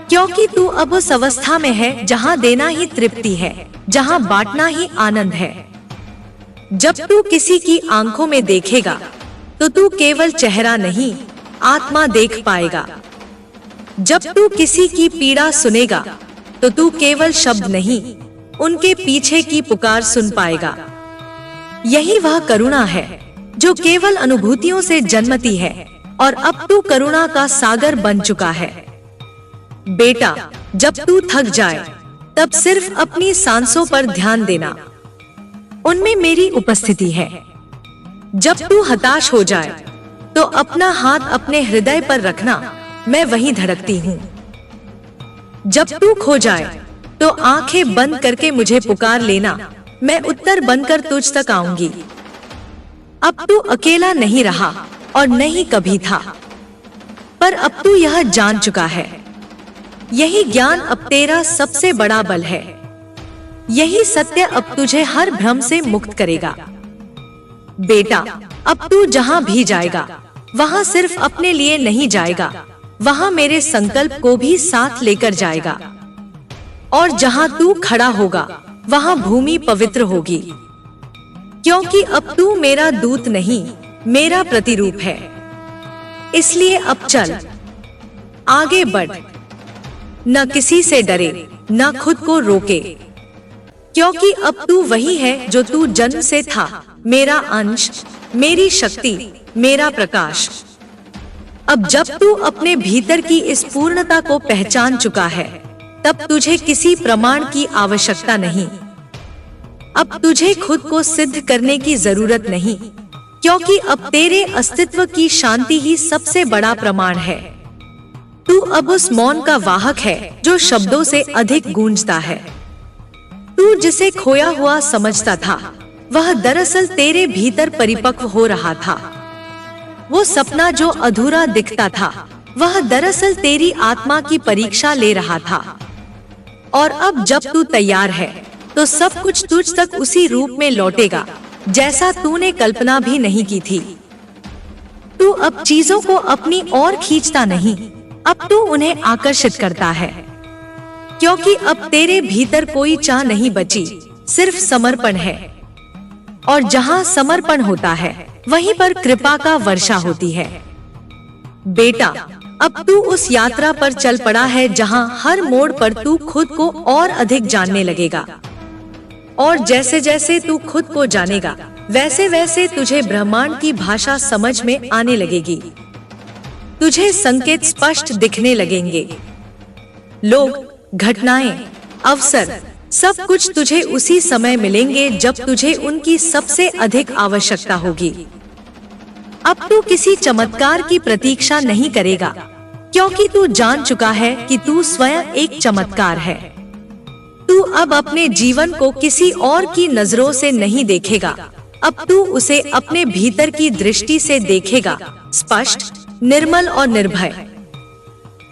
क्योंकि तू अब उस अवस्था में है जहां देना ही तृप्ति है, जहां बांटना ही आनंद है। जब तू किसी की आंखों में देखेगा तो तू केवल चेहरा नहीं, आत्मा देख पाएगा। जब तू किसी की पीड़ा सुनेगा तो तू केवल शब्द नहीं, उनके पीछे की पुकार सुन पाएगा। यही वह करुणा है जो केवल अनुभूतियों से जन्मती है और अब तू करुणा का सागर बन चुका है। बेटा, जब तू थक जाए तब सिर्फ अपनी सांसों पर ध्यान देना, उनमें मेरी उपस्थिति है। जब तू हताश हो जाए तो अपना हाथ अपने हृदय पर रखना, मैं वहीं धड़कती हूँ। जब तू खो जाए तो आंखें बंद करके मुझे पुकार लेना, मैं उत्तर बनकर तुझ तक आऊंगी। अब तू अकेला नहीं रहा और नहीं कभी था, पर अब तू यह जान चुका है। यही ज्ञान अब तेरा सबसे बड़ा बल है। यही सत्य अब तुझे हर भ्रम से मुक्त करेगा। बेटा, अब तू जहां भी जाएगा वहां सिर्फ अपने लिए नहीं जाएगा, वहां मेरे संकल्प को भी साथ लेकर जाएगा। और जहां तू खड़ा होगा वहां भूमि पवित्र होगी, क्योंकि अब तू मेरा दूत नहीं, मेरा प्रतिरूप है। इसलिए अब चल, आगे बढ़, न किसी से डरे, न खुद को रोके, क्योंकि अब तू वही है जो तू जन्म से था, मेरा अंश, मेरी शक्ति, मेरा प्रकाश। अब जब तू अपने भीतर की इस पूर्णता को पहचान चुका है, तब तुझे किसी प्रमाण की आवश्यकता नहीं। अब तुझे खुद को सिद्ध करने की जरूरत नहीं, क्योंकि अब तेरे अस्तित्व की शांति ही सबसे बड़ा प्रमाण है। तू अब उस मौन का वाहक है जो शब्दों से अधिक गूंजता है। तू जिसे खोया हुआ समझता था, वह दरअसल तेरे भीतर परिपक्व हो रहा था। वो सपना जो अधूरा दिखता था, वह दरअसल तेरी आत्मा की परीक्षा ले रहा था। और अब जब तू तैयार है तो सब कुछ तुझ तक उसी रूप में लौटेगा जैसा तूने कल्पना भी नहीं की थी। तू अब चीजों को अपनी ओर खींचता नहीं, अब तू उन्हें आकर्षित करता है, क्योंकि अब तेरे भीतर कोई चाह नहीं बची, सिर्फ समर्पण है। और जहाँ समर्पण होता है वहीं पर कृपा का वर्षा होती है। बेटा, अब तू उस यात्रा पर चल पड़ा है जहाँ हर मोड़ पर तू खुद को और अधिक जानने लगेगा। और जैसे जैसे तू खुद को जानेगा, वैसे वैसे तुझे ब्रह्मांड की भाषा समझ में आने लगेगी। तुझे संकेत स्पष्ट दिखने लगेंगे। लोग, घटनाएं, अवसर, सब कुछ तुझे उसी समय मिलेंगे जब तुझे उनकी सबसे अधिक आवश्यकता होगी। अब तू किसी चमत्कार की प्रतीक्षा नहीं करेगा, क्योंकि तू जान चुका है कि तू स्वयं एक चमत्कार है। तू अब अपने जीवन को किसी और की नजरों से नहीं देखेगा, अब तू उसे अपने भीतर की दृष्टि से देखेगा, स्पष्ट, निर्मल और निर्भय।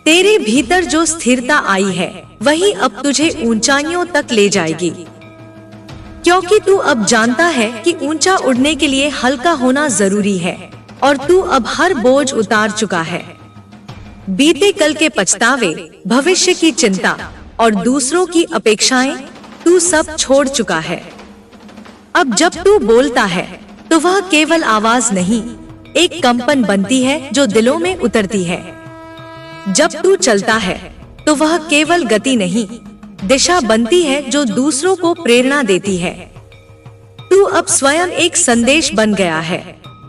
तेरे भीतर जो स्थिरता आई है वही अब तुझे ऊंचाइयों तक ले जाएगी, क्योंकि तू अब जानता है कि ऊंचा उड़ने के लिए हल्का होना जरूरी है। और तू अब हर बोझ उतार चुका है। बीते कल के पछतावे, भविष्य की चिंता और दूसरों की अपेक्षाएं, तू सब छोड़ चुका है। अब जब तू बोलता है तो वह केवल आवाज नहीं, एक कंपन बनती है जो दिलों में उतरती है। जब तू चलता है तो वह केवल गति नहीं, दिशा बनती है जो दूसरों को प्रेरणा देती है। तू अब स्वयं एक संदेश बन गया है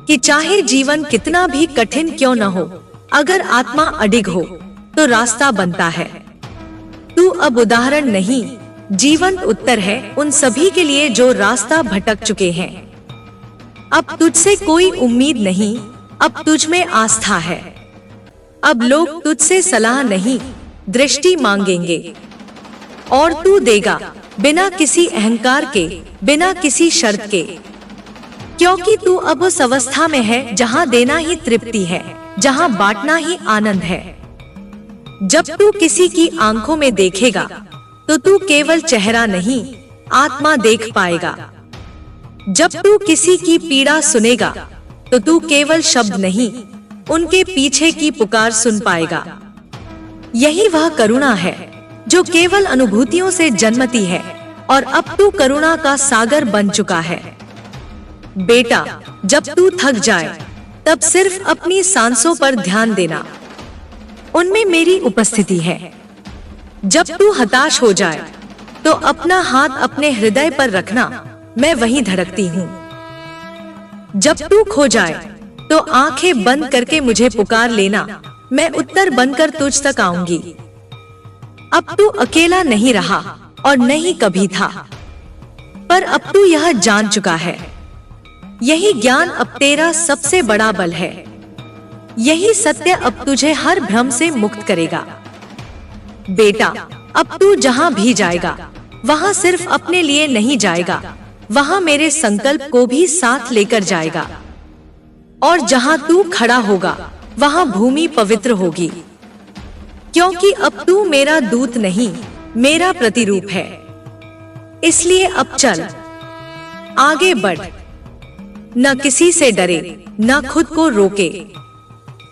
कि चाहे जीवन कितना भी कठिन क्यों न हो, अगर आत्मा अडिग हो तो रास्ता बनता है। तू अब उदाहरण नहीं, जीवंत उत्तर है उन सभी के लिए जो रास्ता भटक चुके हैं। अब तुझसे कोई उम्मीद नहीं, अब तुझ में आस्था है। अब लोग तुझसे सलाह नहीं, दृष्टि मांगेंगे और तू देगा बिना किसी अहंकार के, बिना किसी शर्त के। क्योंकि तू अब उस अवस्था में है जहाँ देना ही तृप्ति है, जहाँ बांटना ही आनंद है। जब तू किसी की आंखों में देखेगा तो तू केवल चेहरा नहीं, आत्मा देख पाएगा। जब तू किसी की पीड़ा सुनेगा तो तू केवल शब्द नहीं, उनके पीछे की पुकार सुन पाएगा। यही वह करुणा है जो केवल अनुभूतियों से जन्मती है, और अब तू करुणा का सागर बन चुका है। बेटा, जब तू थक जाए तब सिर्फ अपनी सांसों पर ध्यान देना, उनमें मेरी उपस्थिति है। जब तू हताश हो जाए तो अपना हाथ अपने हृदय पर रखना, मैं वहीं धड़कती हूँ। जब तू खो जाए तो आंखें बंद करके मुझे पुकार लेना, मैं उत्तर बनकर तुझ तक आऊंगी। अब तू अकेला नहीं रहा और नहीं कभी था, पर अब तू यह जान चुका है। यही ज्ञान अब तेरा सबसे बड़ा बल है। यही सत्य अब तुझे हर भ्रम से मुक्त करेगा। बेटा, अब तू जहाँ भी जाएगा वहाँ सिर्फ अपने लिए नहीं जाएगा, वहाँ मेरे संकल्प को भी साथ लेकर जाएगा। और जहाँ तू खड़ा होगा वहाँ भूमि पवित्र होगी, क्योंकि अब तू मेरा दूत नहीं, मेरा प्रतिरूप है। इसलिए अब चल, आगे बढ़, न किसी से डरे, न खुद को रोके,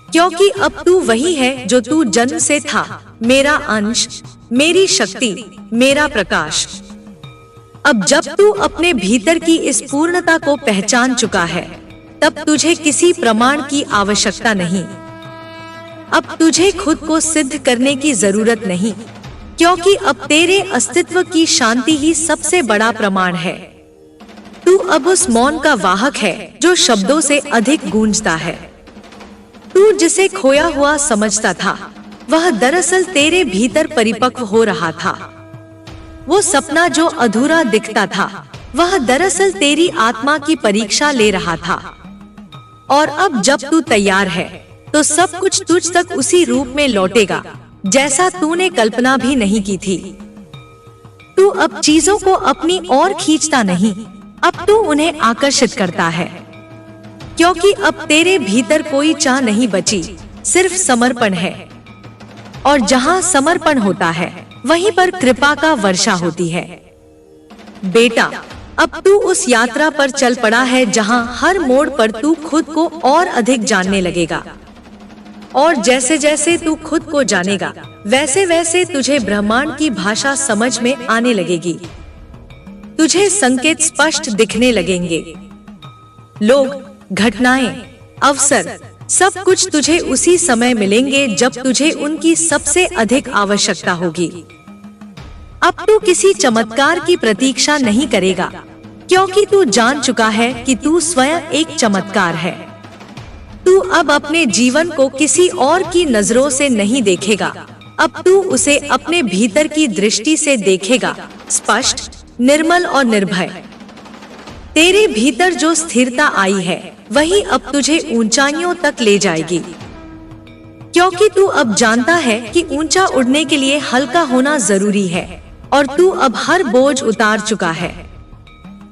क्योंकि अब तू वही है जो तू जन्म से था, मेरा अंश, मेरी शक्ति, मेरा प्रकाश। अब जब तू अपने भीतर की इस पूर्णता को पहचान चुका है, तब तुझे किसी प्रमाण की आवश्यकता नहीं। अब तुझे खुद को सिद्ध करने की जरूरत नहीं, क्योंकि अब तेरे अस्तित्व की शांति ही सबसे बड़ा प्रमाण है। तू अब उस मौन का वाहक है जो शब्दों से अधिक गूंजता है। तू जिसे खोया हुआ समझता था, वह दरअसल तेरे भीतर परिपक्व हो रहा था। वो सपना जो अधूरा दिखता था, वह दरअसल तेरी आत्मा की परीक्षा ले रहा था। और अब जब तू तैयार है तो सब कुछ तुझ तक उसी रूप में लौटेगा जैसा तूने कल्पना भी नहीं की थी। तू अब चीजों को अपनी ओर खींचता नहीं, अब तू उन्हें आकर्षित करता है, क्योंकि अब तेरे भीतर कोई चाह नहीं बची, सिर्फ समर्पण है। और जहाँ समर्पण होता है वहीं पर कृपा का वर्षा होती है। बेटा, अब तू उस यात्रा पर चल पड़ा है जहाँ हर मोड़ पर तू खुद को और अधिक जानने लगेगा। और जैसे जैसे तू खुद को जानेगा, वैसे वैसे तुझे ब्रह्मांड की भाषा समझ में आने लगेगी। तुझे संकेत स्पष्ट दिखने लगेंगे। लोग, घटनाएं, अवसर, सब कुछ तुझे उसी समय मिलेंगे जब तुझे उनकी सबसे अधिक आवश्यकता होगी। अब तू किसी चमत्कार की प्रतीक्षा नहीं करेगा, क्योंकि तू जान चुका है कि तू स्वयं एक चमत्कार है। तू अब अपने जीवन को किसी और की नजरों से नहीं देखेगा, अब तू उसे अपने भीतर की दृष्टि से देखेगा, स्पष्ट, निर्मल और निर्भय। तेरे भीतर जो स्थिरता आई है वही अब तुझे ऊंचाइयों तक ले जाएगी, क्योंकि तू अब जानता है कि ऊंचा उड़ने के लिए हल्का होना जरूरी है, और तू अब हर बोझ उतार चुका है।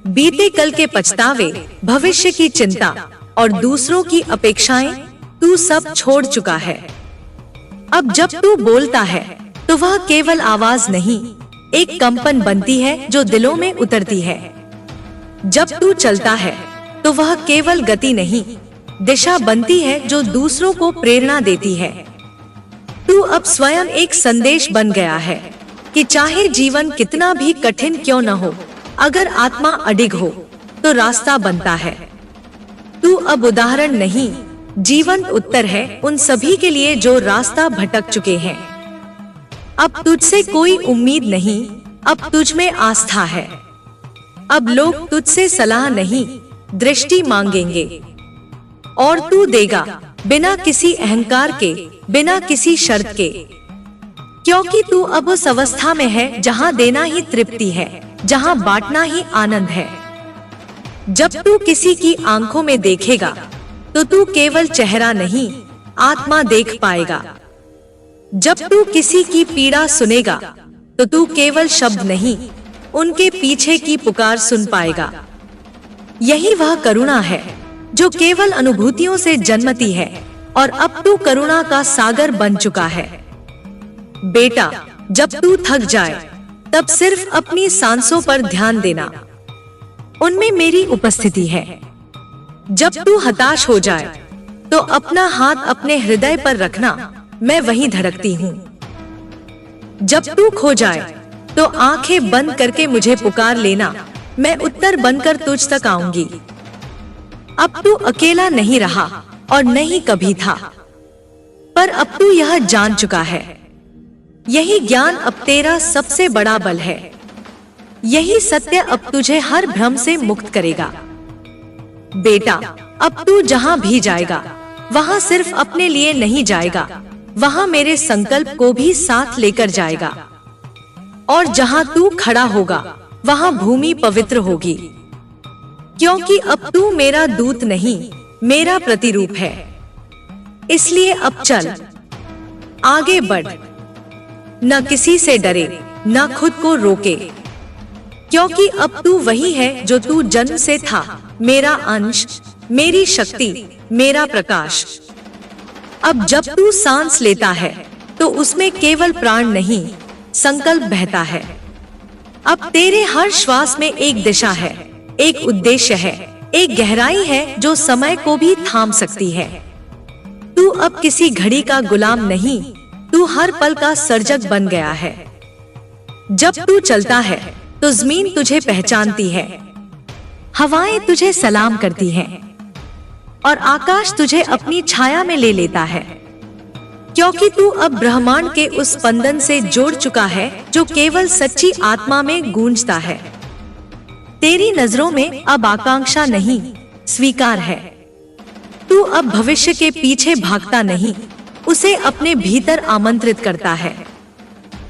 बीते कल के पछतावे, भविष्य की चिंता और दूसरों की अपेक्षाएं, तू सब छोड़ चुका है। अब जब तू बोलता है तो वह केवल आवाज नहीं, एक कंपन बनती है जो दिलों में उतरती है। जब तू चलता है तो वह केवल गति नहीं, दिशा बनती है जो दूसरों को प्रेरणा देती है। तू अब स्वयं एक संदेश बन गया है कि चाहे जीवन कितना भी कठिन क्यों न हो, अगर आत्मा अडिग हो तो रास्ता बनता है। तू अब उदाहरण नहीं, जीवंत उत्तर है उन सभी के लिए जो रास्ता भटक चुके हैं। अब तुझसे कोई उम्मीद नहीं, अब तुझ में आस्था है। अब लोग तुझसे सलाह नहीं, दृष्टि मांगेंगे और तू देगा बिना किसी अहंकार के, बिना किसी शर्त के, क्योंकि तू अब उस अवस्था में है जहाँ देना ही तृप्ति है, जहाँ बांटना ही आनंद है। जब तू किसी की आंखों में देखेगा तो तू केवल चेहरा नहीं, आत्मा देख पाएगा। जब तू किसी की पीड़ा सुनेगा तो तू केवल शब्द नहीं, उनके पीछे की पुकार सुन पाएगा। यही वह करुणा है जो केवल अनुभूतियों से जन्मती है और अब तू करुणा का सागर बन चुका है। बेटा, जब तू थक जाए तब सिर्फ अपनी सांसों पर ध्यान देना, उनमें मेरी उपस्थिति है। जब तू हताश हो जाए तो अपना हाथ अपने हृदय पर रखना, मैं वहीं धड़कती हूँ। जब तू खो जाए तो आंखें बंद करके मुझे पुकार लेना, मैं उत्तर बनकर तुझ तक आऊंगी। अब तू अकेला नहीं रहा और नहीं कभी था, पर अब तू यह जान चुका है। यही ज्ञान अब तेरा सबसे बड़ा बल है। यही सत्य अब तुझे हर भ्रम से मुक्त करेगा। बेटा, अब तू जहां भी जाएगा वहां सिर्फ अपने लिए नहीं जाएगा, वहां मेरे संकल्प को भी साथ लेकर जाएगा। और जहां तू खड़ा होगा वहां भूमि पवित्र होगी, क्योंकि अब तू मेरा दूत नहीं, मेरा प्रतिरूप है। इसलिए अब चल, आगे बढ़, न किसी से डरे, न खुद को रोके, क्योंकि अब तू वही है जो तू जन्म से था, मेरा अंश, मेरी शक्ति, मेरा प्रकाश। अब जब तू सांस लेता है तो उसमें केवल प्राण नहीं, संकल्प बहता है। अब तेरे हर श्वास में एक दिशा है, एक उद्देश्य है, एक गहराई है जो समय को भी थाम सकती है। तू अब किसी घड़ी का गुलाम नहीं, तू हर पल का सर्जक बन गया है। जब तू चलता है तो जमीन तुझे पहचानती है, हवाएं तुझे सलाम करती हैं और आकाश तुझे अपनी छाया में ले लेता है, क्योंकि तू अब ब्रह्मांड के उस स्पंदन से जुड़ चुका है जो केवल सच्ची आत्मा में गूंजता है। तेरी नजरों में अब आकांक्षा नहीं, स्वीकार है। तू अब भविष्य के पीछे भागता नहीं, उसे अपने भीतर आमंत्रित करता है।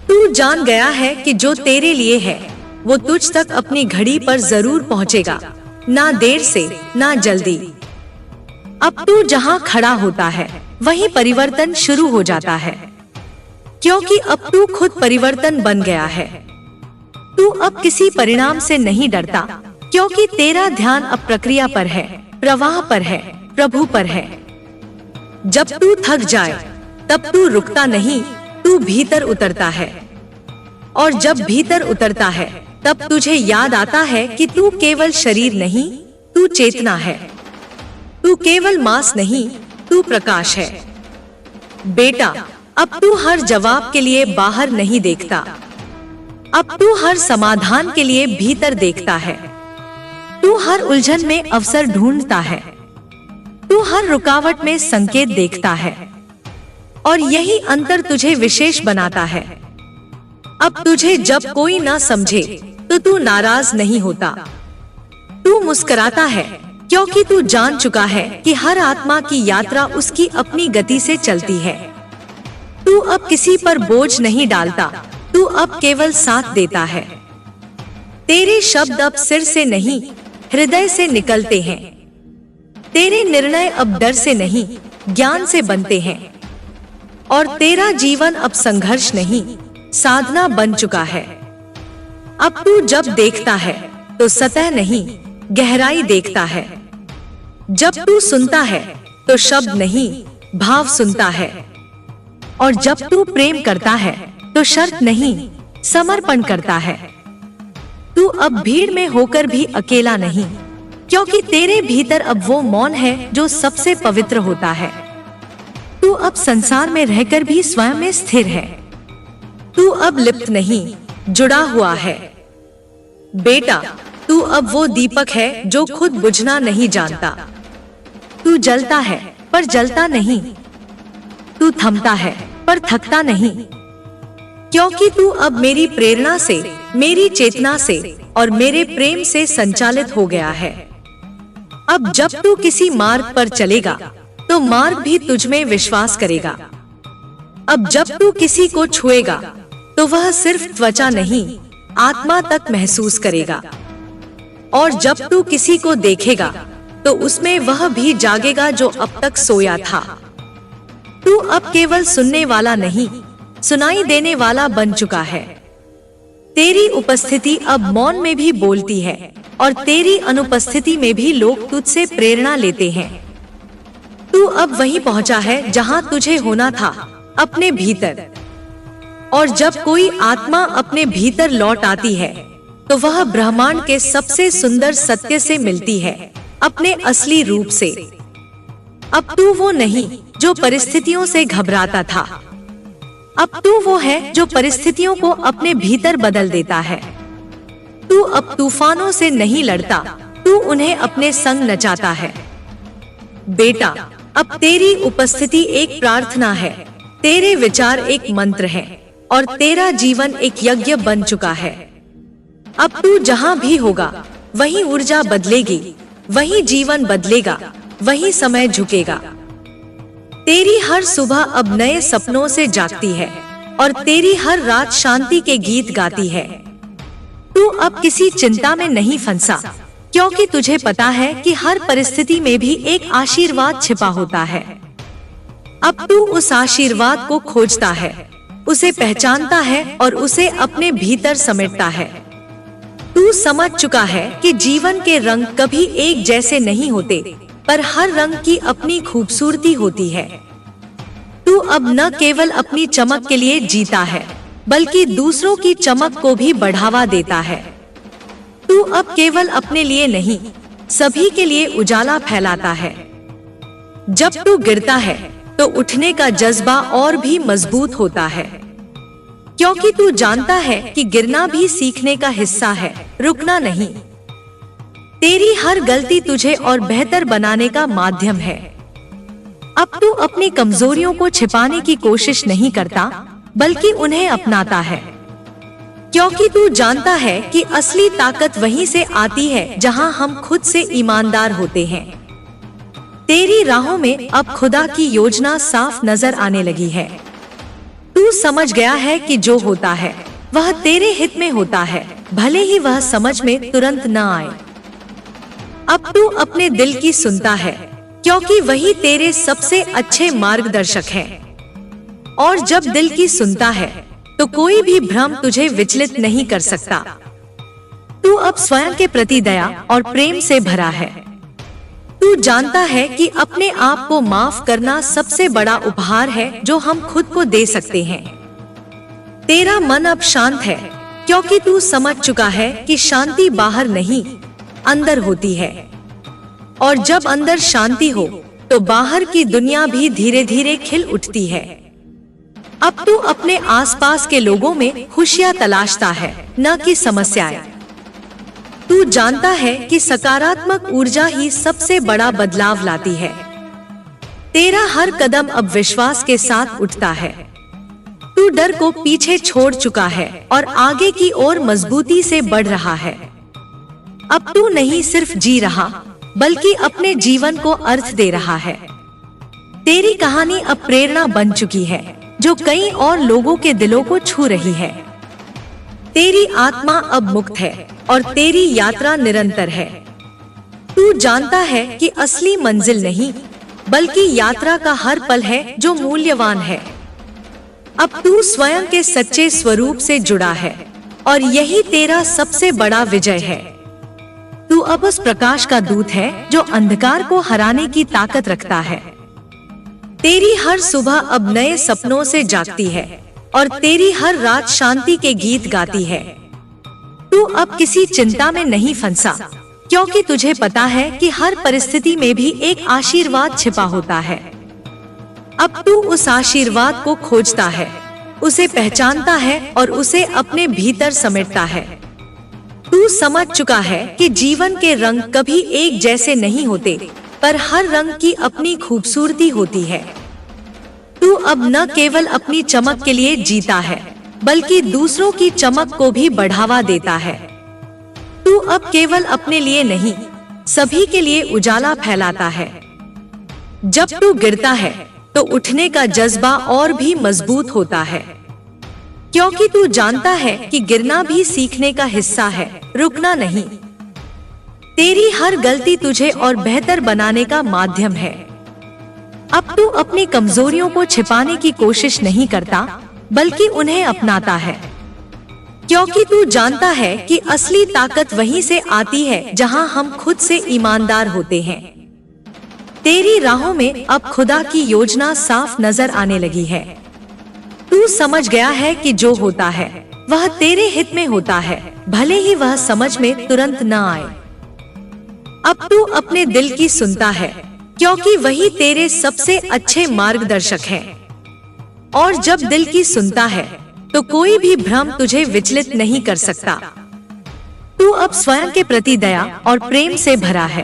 तू जान गया है कि जो तेरे लिए है वो तुझ तक अपनी घड़ी पर जरूर पहुंचेगा, ना देर से ना जल्दी। अब तू जहां खड़ा होता है वहीं परिवर्तन शुरू हो जाता है, क्योंकि अब तू खुद परिवर्तन बन गया है। तू अब किसी परिणाम से नहीं डरता, क्योंकि तेरा ध्यान अब प्रक्रिया पर है, प्रवाह पर है, प्रभु पर है। जब तू थक जाए तब तू रुकता नहीं, तू भीतर उतरता है। और जब भीतर उतरता है तब तुझे याद आता है कि तू केवल शरीर नहीं, तू चेतना है। तू केवल मांस नहीं, तू प्रकाश है। बेटा, अब तू हर जवाब के लिए बाहर नहीं देखता, अब तू हर समाधान के लिए भीतर देखता है। तू हर उलझन में अवसर ढूंढता है, तू हर रुकावट में संकेत देखता है, और यही अंतर तुझे विशेष बनाता है। अब तुझे जब कोई ना समझे तो तू नाराज नहीं होता, तू मुस्कुराता है, क्योंकि तू जान चुका है कि हर आत्मा की यात्रा उसकी अपनी गति से चलती है। तू अब किसी पर बोझ नहीं डालता, तू अब केवल साथ देता है। तेरे शब्द अब सिर से नहीं, हृदय से निकलते हैं। तेरे निर्णय अब डर से नहीं, ज्ञान से बनते हैं। और तेरा जीवन अब संघर्ष नहीं, साधना बन चुका है। अब तू जब देखता है तो सतह नहीं, गहराई देखता है। जब तू सुनता है तो शब्द नहीं, भाव सुनता है। और जब तू प्रेम करता है तो शर्त नहीं, समर्पण करता है। तू अब भीड़ में होकर भी अकेला नहीं, क्योंकि तेरे भीतर अब वो मौन है जो सबसे पवित्र होता है। तू अब संसार में रहकर भी स्वयं में स्थिर है। तू अब लिप्त नहीं, जुड़ा हुआ है। बेटा, तू अब वो दीपक है जो खुद बुझना नहीं जानता। तू जलता है पर जलता नहीं, तू थमता है पर थकता नहीं, क्योंकि तू अब मेरी प्रेरणा से, मेरी चेतना से और मेरे प्रेम से संचालित हो गया है। अब जब तू किसी मार्ग पर चलेगा तो मार्ग भी तुझ में विश्वास करेगा। अब जब तू किसी को छुएगा तो वह सिर्फ त्वचा नहीं, आत्मा तक महसूस करेगा। और जब तू किसी को देखेगा तो उसमें वह भी जागेगा जो अब तक सोया था। तू अब केवल सुनने वाला नहीं, सुनाई देने वाला बन चुका है। तेरी उपस्थिति अब मौन में भी बोलती है और तेरी अनुपस्थिति में भी लोग तुझसे प्रेरणा लेते हैं। तू अब वहीं पहुंचा है जहां तुझे होना था, अपने भीतर। और जब कोई आत्मा अपने भीतर लौट आती है तो वह ब्रह्मांड के सबसे सुंदर सत्य से मिलती है, अपने असली रूप से। अब तू वो नहीं जो परिस्थितियों से घबराता था, अब तू वो है जो परिस्थितियों को अपने भीतर बदल देता है। तू अब तूफानों से नहीं लड़ता, तू उन्हें अपने संग नचाता है। बेटा, अब तेरी उपस्थिति एक प्रार्थना है, तेरे विचार एक मंत्र है और तेरा जीवन एक यज्ञ बन चुका है। अब तू जहां भी होगा वहीं ऊर्जा बदलेगी, वहीं जीवन बदलेगा, वहीं समय झुकेगा। तेरी हर सुबह अब नए सपनों से जागती है और तेरी हर रात शांति के गीत गाती है। तू अब किसी चिंता में नहीं फंसा, क्योंकि तुझे पता है कि हर परिस्थिति में भी एक आशीर्वाद छिपा होता है। अब तू उस आशीर्वाद को खोजता है, उसे पहचानता है और उसे अपने भीतर समेटता है। तू समझ चुका है कि जीवन के रंग कभी एक जैसे नहीं होते, पर हर रंग की अपनी खूबसूरती होती है। तू अब न केवल अपनी चमक के लिए जीता है, बल्कि दूसरों की चमक को भी बढ़ावा देता है। तू अब केवल अपने लिए नहीं, सभी के लिए उजाला फैलाता है। जब तू गिरता है तो उठने का जज्बा और भी मजबूत होता है, क्योंकि तू जानता है कि गिरना भी सीखने का हिस्सा है, रुकना नहीं। तेरी हर गलती तुझे और बेहतर बनाने का माध्यम है। अब तू अपनी कमजोरियों को छिपाने की कोशिश नहीं करता, बल्कि उन्हें अपनाता है, क्योंकि तू जानता है कि असली ताकत वहीं से आती है जहां हम खुद से ईमानदार होते हैं। तेरी राहों में अब खुदा की योजना साफ नजर आने लगी है। तू समझ गया है कि जो होता है वह तेरे हित में होता है, भले ही वह समझ में तुरंत न आए। अब तू अपने दिल की सुनता है, क्योंकि वही तेरे सबसे अच्छे मार्गदर्शक है। और जब दिल की सुनता है तो कोई भी भ्रम तुझे विचलित नहीं कर सकता। तू अब स्वयं के प्रति दया और प्रेम से भरा है। तू जानता है कि अपने आप को माफ करना सबसे बड़ा उपहार है जो हम खुद को दे सकते हैं। तेरा मन अब शांत है, क्योंकि तू समझ चुका है कि शांति बाहर नहीं, अंदर होती है। और जब अंदर शांति हो तो बाहर की दुनिया भी धीरे धीरे खिल उठती है। अब तू अपने आसपास के लोगों में खुशियां तलाशता है, न कि समस्याएं। तू जानता है कि सकारात्मक ऊर्जा ही सबसे बड़ा बदलाव लाती है। तेरा हर कदम अब विश्वास के साथ उठता है। तू डर को पीछे छोड़ चुका है और आगे की ओर मजबूती से बढ़ रहा है। अब तू नहीं सिर्फ जी रहा, बल्कि अपने जीवन को अर्थ दे रहा है। तेरी कहानी अब प्रेरणा बन चुकी है, जो कई और लोगों के दिलों को छू रही है। तेरी आत्मा अब मुक्त है और तेरी यात्रा निरंतर है। तू जानता है कि असली मंजिल नहीं, बल्कि यात्रा का हर पल है जो मूल्यवान है। अब तू स्वयं के सच्चे स्वरूप से जुड़ा है और यही तेरा सबसे बड़ा विजय है। तू अब उस प्रकाश का दूत है जो अंधकार को हराने की ताकत रखता है। तेरी हर सुबह अब नए सपनों से जागती है और तेरी हर रात शांति के गीत गाती है। तू अब किसी चिंता में नहीं फंसा, क्योंकि तुझे पता है कि हर परिस्थिति में भी एक आशीर्वाद छिपा होता है। अब तू उस आशीर्वाद को खोजता है, उसे पहचानता है और उसे अपने भीतर समेटता है। तू समझ चुका है कि जीवन के रंग कभी एक जैसे नहीं होते, पर हर रंग की अपनी खूबसूरती होती है। तू अब न केवल अपनी चमक के लिए जीता है, बल्कि दूसरों की चमक को भी बढ़ावा देता है। तू अब केवल अपने लिए नहीं, सभी के लिए उजाला फैलाता है। जब तू गिरता है तो उठने का जज्बा और भी मजबूत होता है, क्योंकि तू जानता है कि गिरना भी सीखने का हिस्सा है, रुकना नहीं। तेरी हर गलती तुझे और बेहतर बनाने का माध्यम है। अब तू अपनी कमजोरियों को छिपाने की कोशिश नहीं करता, बल्कि उन्हें अपनाता है, क्योंकि तू जानता है कि असली ताकत वहीं से आती है जहां हम खुद से ईमानदार होते हैं। तेरी राहों में अब खुदा की योजना साफ नजर आने लगी है। तू समझ गया है कि जो होता है वह तेरे हित में होता है, भले ही वह समझ में तुरंत न आए। अब तू अपने दिल की सुनता है, क्योंकि वही तेरे सबसे अच्छे मार्गदर्शक है। और जब दिल की सुनता है तो कोई भी भ्रम तुझे विचलित नहीं कर सकता। तू अब स्वयं के प्रति दया और प्रेम से भरा है।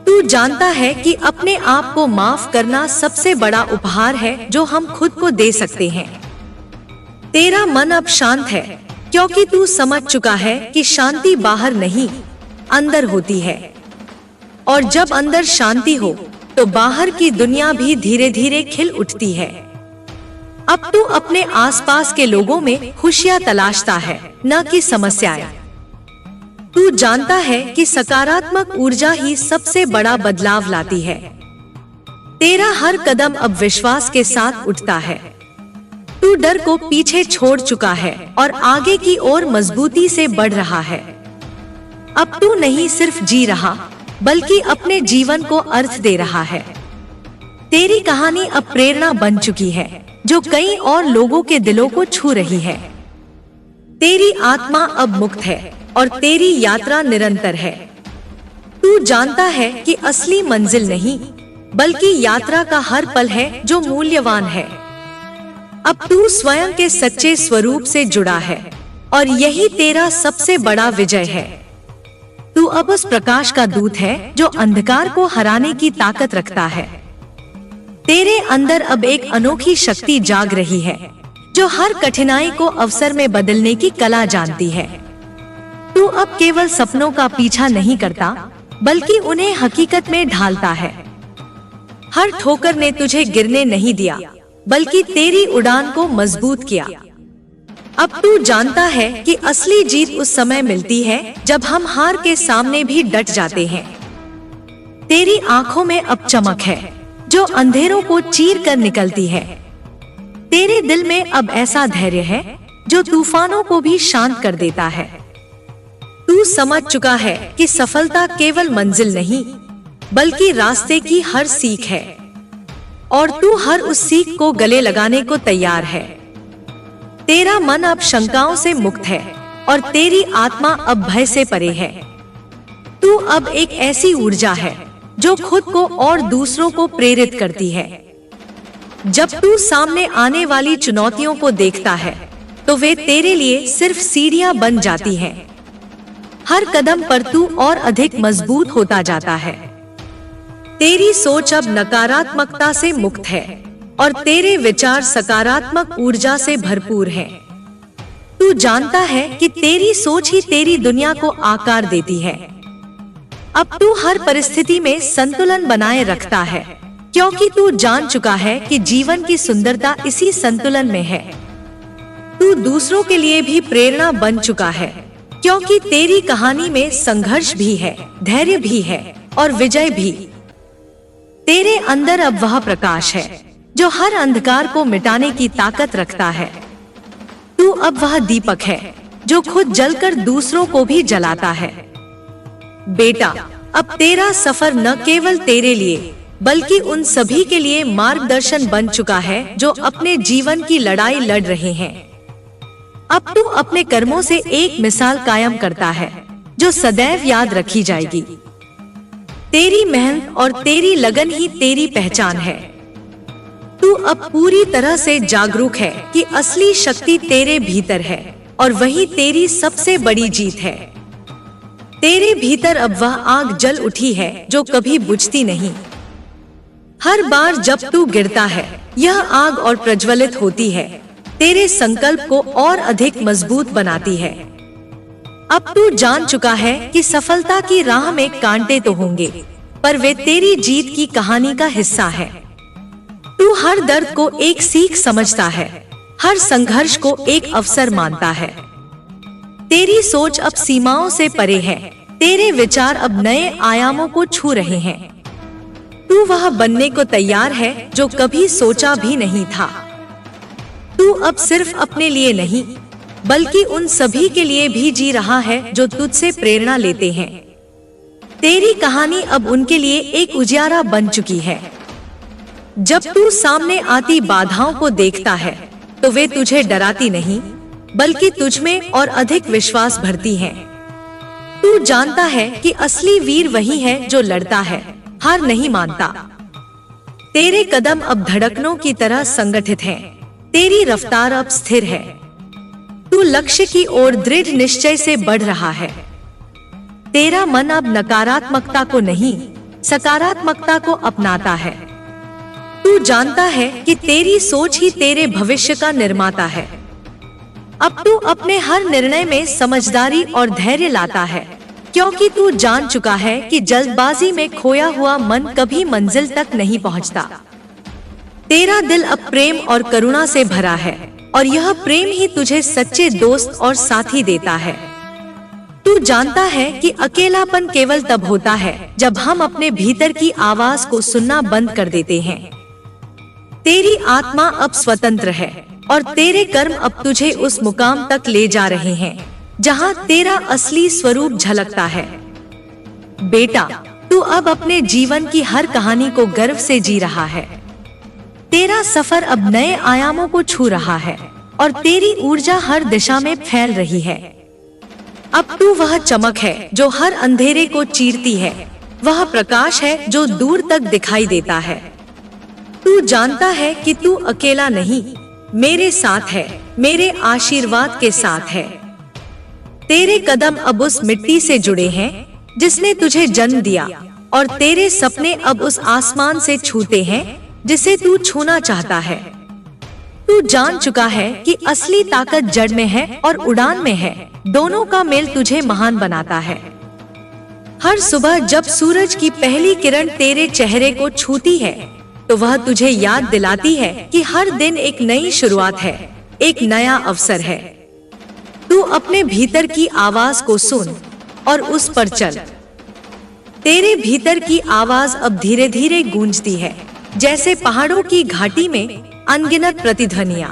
तू जानता है कि अपने आप को माफ करना सबसे बड़ा उपहार है जो हम खुद को दे सकते हैं। तेरा मन अब शांत है, क्योंकि तू समझ चुका है कि शांति बाहर नहीं, अंदर होती है। और जब अंदर शांति हो तो बाहर की दुनिया भी धीरे धीरे खिल उठती है। अब तू अपने आसपास के लोगों में खुशियां तलाशता है, न कि समस्याएं। तू जानता है कि सकारात्मक ऊर्जा ही सबसे बड़ा बदलाव लाती है। तेरा हर कदम अब विश्वास के साथ उठता है। तू डर को पीछे छोड़ चुका है और आगे की ओर मजबूती से बढ़ रहा है। अब तू नहीं सिर्फ जी रहा, बल्कि अपने जीवन को अर्थ दे रहा है। तेरी कहानी अब प्रेरणा बन चुकी है, जो कई और लोगों के दिलों को छू रही है। तेरी आत्मा अब मुक्त है और तेरी यात्रा निरंतर है। तू जानता है कि असली मंजिल नहीं, बल्कि यात्रा का हर पल है जो मूल्यवान है। अब तू स्वयं के सच्चे स्वरूप से जुड़ा है, और यही तेरा सबसे बड़ा विजय है। तू अब उस प्रकाश का दूत है जो अंधकार को हराने की ताकत रखता है। तेरे अंदर अब एक अनोखी शक्ति जाग रही है, जो हर कठिनाई को अवसर में बदलने की कला जानती है। तू अब केवल सपनों का पीछा नहीं करता, बल्कि उन्हें हकीकत में ढालता है। हर ठोकर ने तुझे गिरने नहीं दिया, बल्कि तेरी उड़ान को मजबूत किया। अब तू जानता है कि असली जीत उस समय मिलती है जब हम हार के सामने भी डट जाते हैं। तेरी आंखों में अब चमक है, जो अंधेरों को चीर कर निकलती है। तेरे दिल में अब ऐसा धैर्य है जो तूफानों को भी शांत कर देता है। तू समझ चुका है कि सफलता केवल मंजिल नहीं, बल्कि रास्ते की हर सीख है, और तू हर उस सीख को गले लगाने को तैयार है। तेरा मन अब शंकाओं से मुक्त है, और तेरी आत्मा अब भय से परे है। तू अब एक ऐसी ऊर्जा है जो खुद को और दूसरों को प्रेरित करती है। जब तू सामने आने वाली चुनौतियों को देखता है, तो वे तेरे लिए सिर्फ सीढ़ियां बन जाती हैं। हर कदम पर तू और अधिक मजबूत होता जाता है। तेरी सोच अब नकारात्मकता से मुक्त है, और तेरे विचार सकारात्मक ऊर्जा से भरपूर हैं। तू जानता है कि तेरी सोच ही तेरी दुनिया को आकार देती है। अब तू हर परिस्थिति में संतुलन बनाए रखता है, क्योंकि तू जान चुका है कि जीवन की सुंदरता इसी संतुलन में है। तू दूसरों के लिए भी प्रेरणा बन चुका है, क्योंकि तेरी कहानी में संघर्ष भी है, धैर्य भी है, और विजय भी। तेरे अंदर अब वह प्रकाश है जो हर अंधकार को मिटाने की ताकत रखता है। तू अब वह दीपक है जो खुद जलकर दूसरों को भी जलाता है। बेटा, अब तेरा सफर न केवल तेरे लिए, बल्कि उन सभी के लिए मार्गदर्शन बन चुका है जो अपने जीवन की लड़ाई लड़ रहे हैं। अब तू अपने कर्मों से एक मिसाल कायम करता है जो सदैव याद रखी जाएगी। तेरी मेहनत और तेरी लगन ही तेरी पहचान है। तू अब पूरी तरह से जागरूक है कि असली शक्ति तेरे भीतर है, और वही तेरी सबसे बड़ी जीत है। तेरे भीतर अब वह आग जल उठी है जो कभी बुझती नहीं। हर बार जब तू गिरता है, यह आग और प्रज्वलित होती है, तेरे संकल्प को और अधिक मजबूत बनाती है। अब तू जान चुका है कि सफलता की राह में कांटे तो होंगे, पर वे तेरी जीत की कहानी का हिस्सा है। तू हर दर्द को एक सीख समझता है, हर संघर्ष को एक अवसर मानता है। तेरी सोच अब सीमाओं से परे है, तेरे विचार अब नए आयामों को छू रहे हैं। तू वह बनने को तैयार है जो कभी सोचा भी नहीं था। तू अब सिर्फ अपने लिए नहीं बल्कि उन सभी के लिए भी जी रहा है जो तुझसे प्रेरणा लेते हैं। तेरी कहानी अब उनके लिए एक उजियारा बन चुकी है। जब तू सामने आती बाधाओं को देखता है तो वे तुझे डराती नहीं बल्कि तुझमें और अधिक विश्वास भरती हैं। तू जानता है कि असली वीर वही है जो लड़ता है, हार नहीं मानता। तेरे कदम अब धड़कनों की तरह संगठित हैं। तेरी रफ्तार अब स्थिर है। तू लक्ष्य की ओर दृढ़ निश्चय से बढ़ रहा है। तेरा मन अब नकारात्मकता को नहीं, सकारात्मकता को अपनाता है। तू जानता है कि तेरी सोच ही तेरे भविष्य का निर्माता है। अब तू अपने हर निर्णय में समझदारी और धैर्य लाता है, क्योंकि तू जान चुका है कि जल्दबाजी में खोया हुआ मन कभी मंजिल तक नहीं पहुंचता। तेरा दिल अब प्रेम और करुणा से भरा है और यह प्रेम ही तुझे सच्चे दोस्त और साथी देता है। तू जानता है कि अकेलापन केवल तब होता है जब हम अपने भीतर की आवाज को सुनना बंद कर देते हैं। तेरी आत्मा अब स्वतंत्र है और तेरे कर्म अब तुझे उस मुकाम तक ले जा रहे हैं जहां तेरा असली स्वरूप झलकता है। बेटा, तू अब अपने जीवन की हर कहानी को गर्व से जी रहा है। तेरा सफर अब नए आयामों को छू रहा है और तेरी ऊर्जा हर दिशा में फैल रही है। अब तू वह चमक है जो हर अंधेरे को चीरती है, वह प्रकाश है जो दूर तक दिखाई देता है। तू जानता है कि तू अकेला नहीं, मेरे साथ है, मेरे आशीर्वाद के साथ है। तेरे कदम अब उस मिट्टी से जुड़े हैं जिसने तुझे जन्म दिया और तेरे सपने अब उस आसमान से छूते हैं जिसे तू छूना चाहता है। तू जान चुका है कि असली ताकत जड़ में है और उड़ान में है। दोनों का मेल तुझे महान बनाता है। हर सुबह जब सूरज की पहली किरण तेरे चेहरे को छूती है तो वह तुझे याद दिलाती है कि हर दिन एक नई शुरुआत है, एक नया अवसर है। तू अपने भीतर की आवाज को सुन और उस पर चल। तेरे भीतर की आवाज अब धीरे धीरे गूंजती है, जैसे पहाड़ों की घाटी में अनगिनत प्रतिध्वनियां।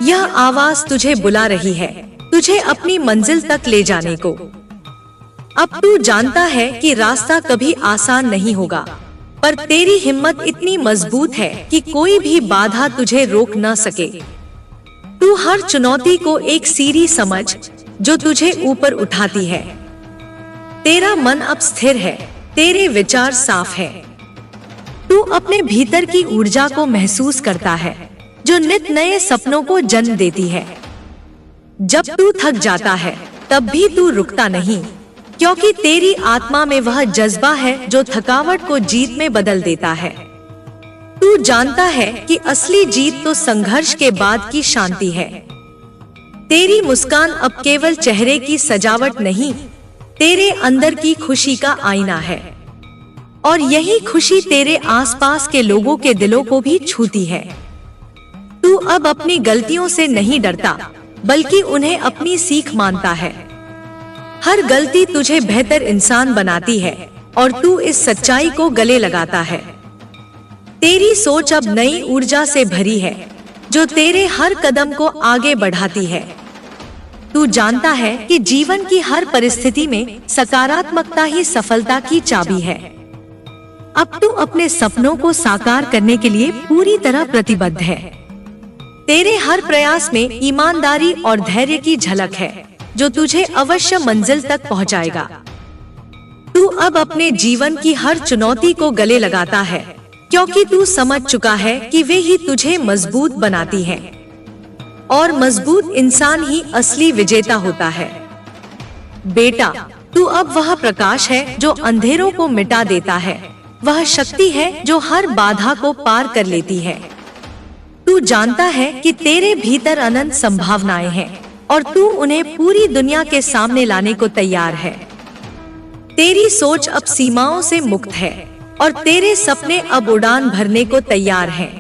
यह आवाज तुझे बुला रही है, तुझे अपनी मंजिल तक ले जाने को। अब तू जानता है कि रास्ता कभी आसान नहीं होगा, पर तेरी हिम्मत इतनी मजबूत है कि कोई भी बाधा तुझे रोक न सके। तू हर चुनौती को एक सीढ़ी समझ जो तुझे ऊपर उठाती है। तेरा मन अब स्थिर है, तेरे विचार साफ है। तू अपने भीतर की ऊर्जा को महसूस करता है जो नित नए सपनों को जन्म देती है। जब तू थक जाता है तब भी तू रुकता नहीं, क्योंकि तेरी आत्मा में वह जज्बा है जो थकावट को जीत में बदल देता है। तू जानता है कि असली जीत तो संघर्ष के बाद की शांति है। तेरी मुस्कान अब केवल चेहरे की सजावट नहीं, तेरे अंदर की खुशी का आईना है। और यही खुशी तेरे आसपास के लोगों के दिलों को भी छूती है। तू अब अपनी गलतियों से नहीं डरता, बल्कि उन्हें अपनी सीख मानता है। हर गलती तुझे बेहतर इंसान बनाती है और तू इस सच्चाई को गले लगाता है। तेरी सोच अब नई ऊर्जा से भरी है जो तेरे हर कदम को आगे बढ़ाती है। तू जानता है कि जीवन की हर परिस्थिति में सकारात्मकता ही सफलता की चाबी है। अब तू अपने सपनों को साकार करने के लिए पूरी तरह प्रतिबद्ध है। तेरे हर प्रयास में ईमानदारी और धैर्य की झलक है जो तुझे अवश्य मंजिल तक पहुंचाएगा। तू अब अपने जीवन की हर चुनौती को गले लगाता है, क्योंकि तू समझ चुका है कि वे ही तुझे मजबूत बनाती हैं। और मजबूत इंसान ही असली विजेता होता है। बेटा, तू अब वह प्रकाश है जो अंधेरों को मिटा देता है, वह शक्ति है जो हर बाधा को पार कर लेती है। तू जानता है कि तेरे भीतर अनंत संभावनाएं हैं और तू उन्हें पूरी दुनिया के सामने लाने को तैयार है। तेरी सोच अब सीमाओं से मुक्त है और तेरे सपने अब उड़ान भरने को तैयार हैं।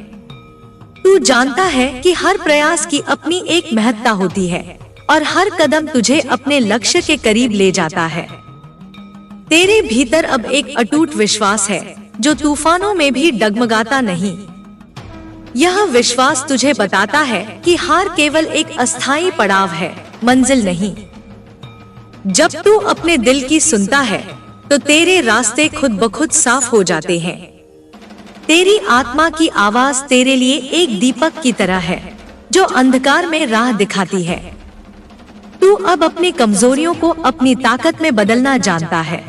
तू जानता है कि हर प्रयास की अपनी एक महत्ता होती है और हर कदम तुझे अपने लक्ष्य के करीब ले जाता है। तेरे भीतर अब एक अटूट विश्वास है जो तूफानों में भी डगमगाता नहीं। यह विश्वास तुझे बताता है कि हार केवल एक अस्थायी पड़ाव है, मंजिल नहीं। जब तू अपने दिल की सुनता है तो तेरे रास्ते खुद ब खुद साफ हो जाते हैं। तेरी आत्मा की आवाज तेरे लिए एक दीपक की तरह है जो अंधकार में राह दिखाती है। तू अब अपनी कमजोरियों को अपनी ताकत में बदलना जानता है।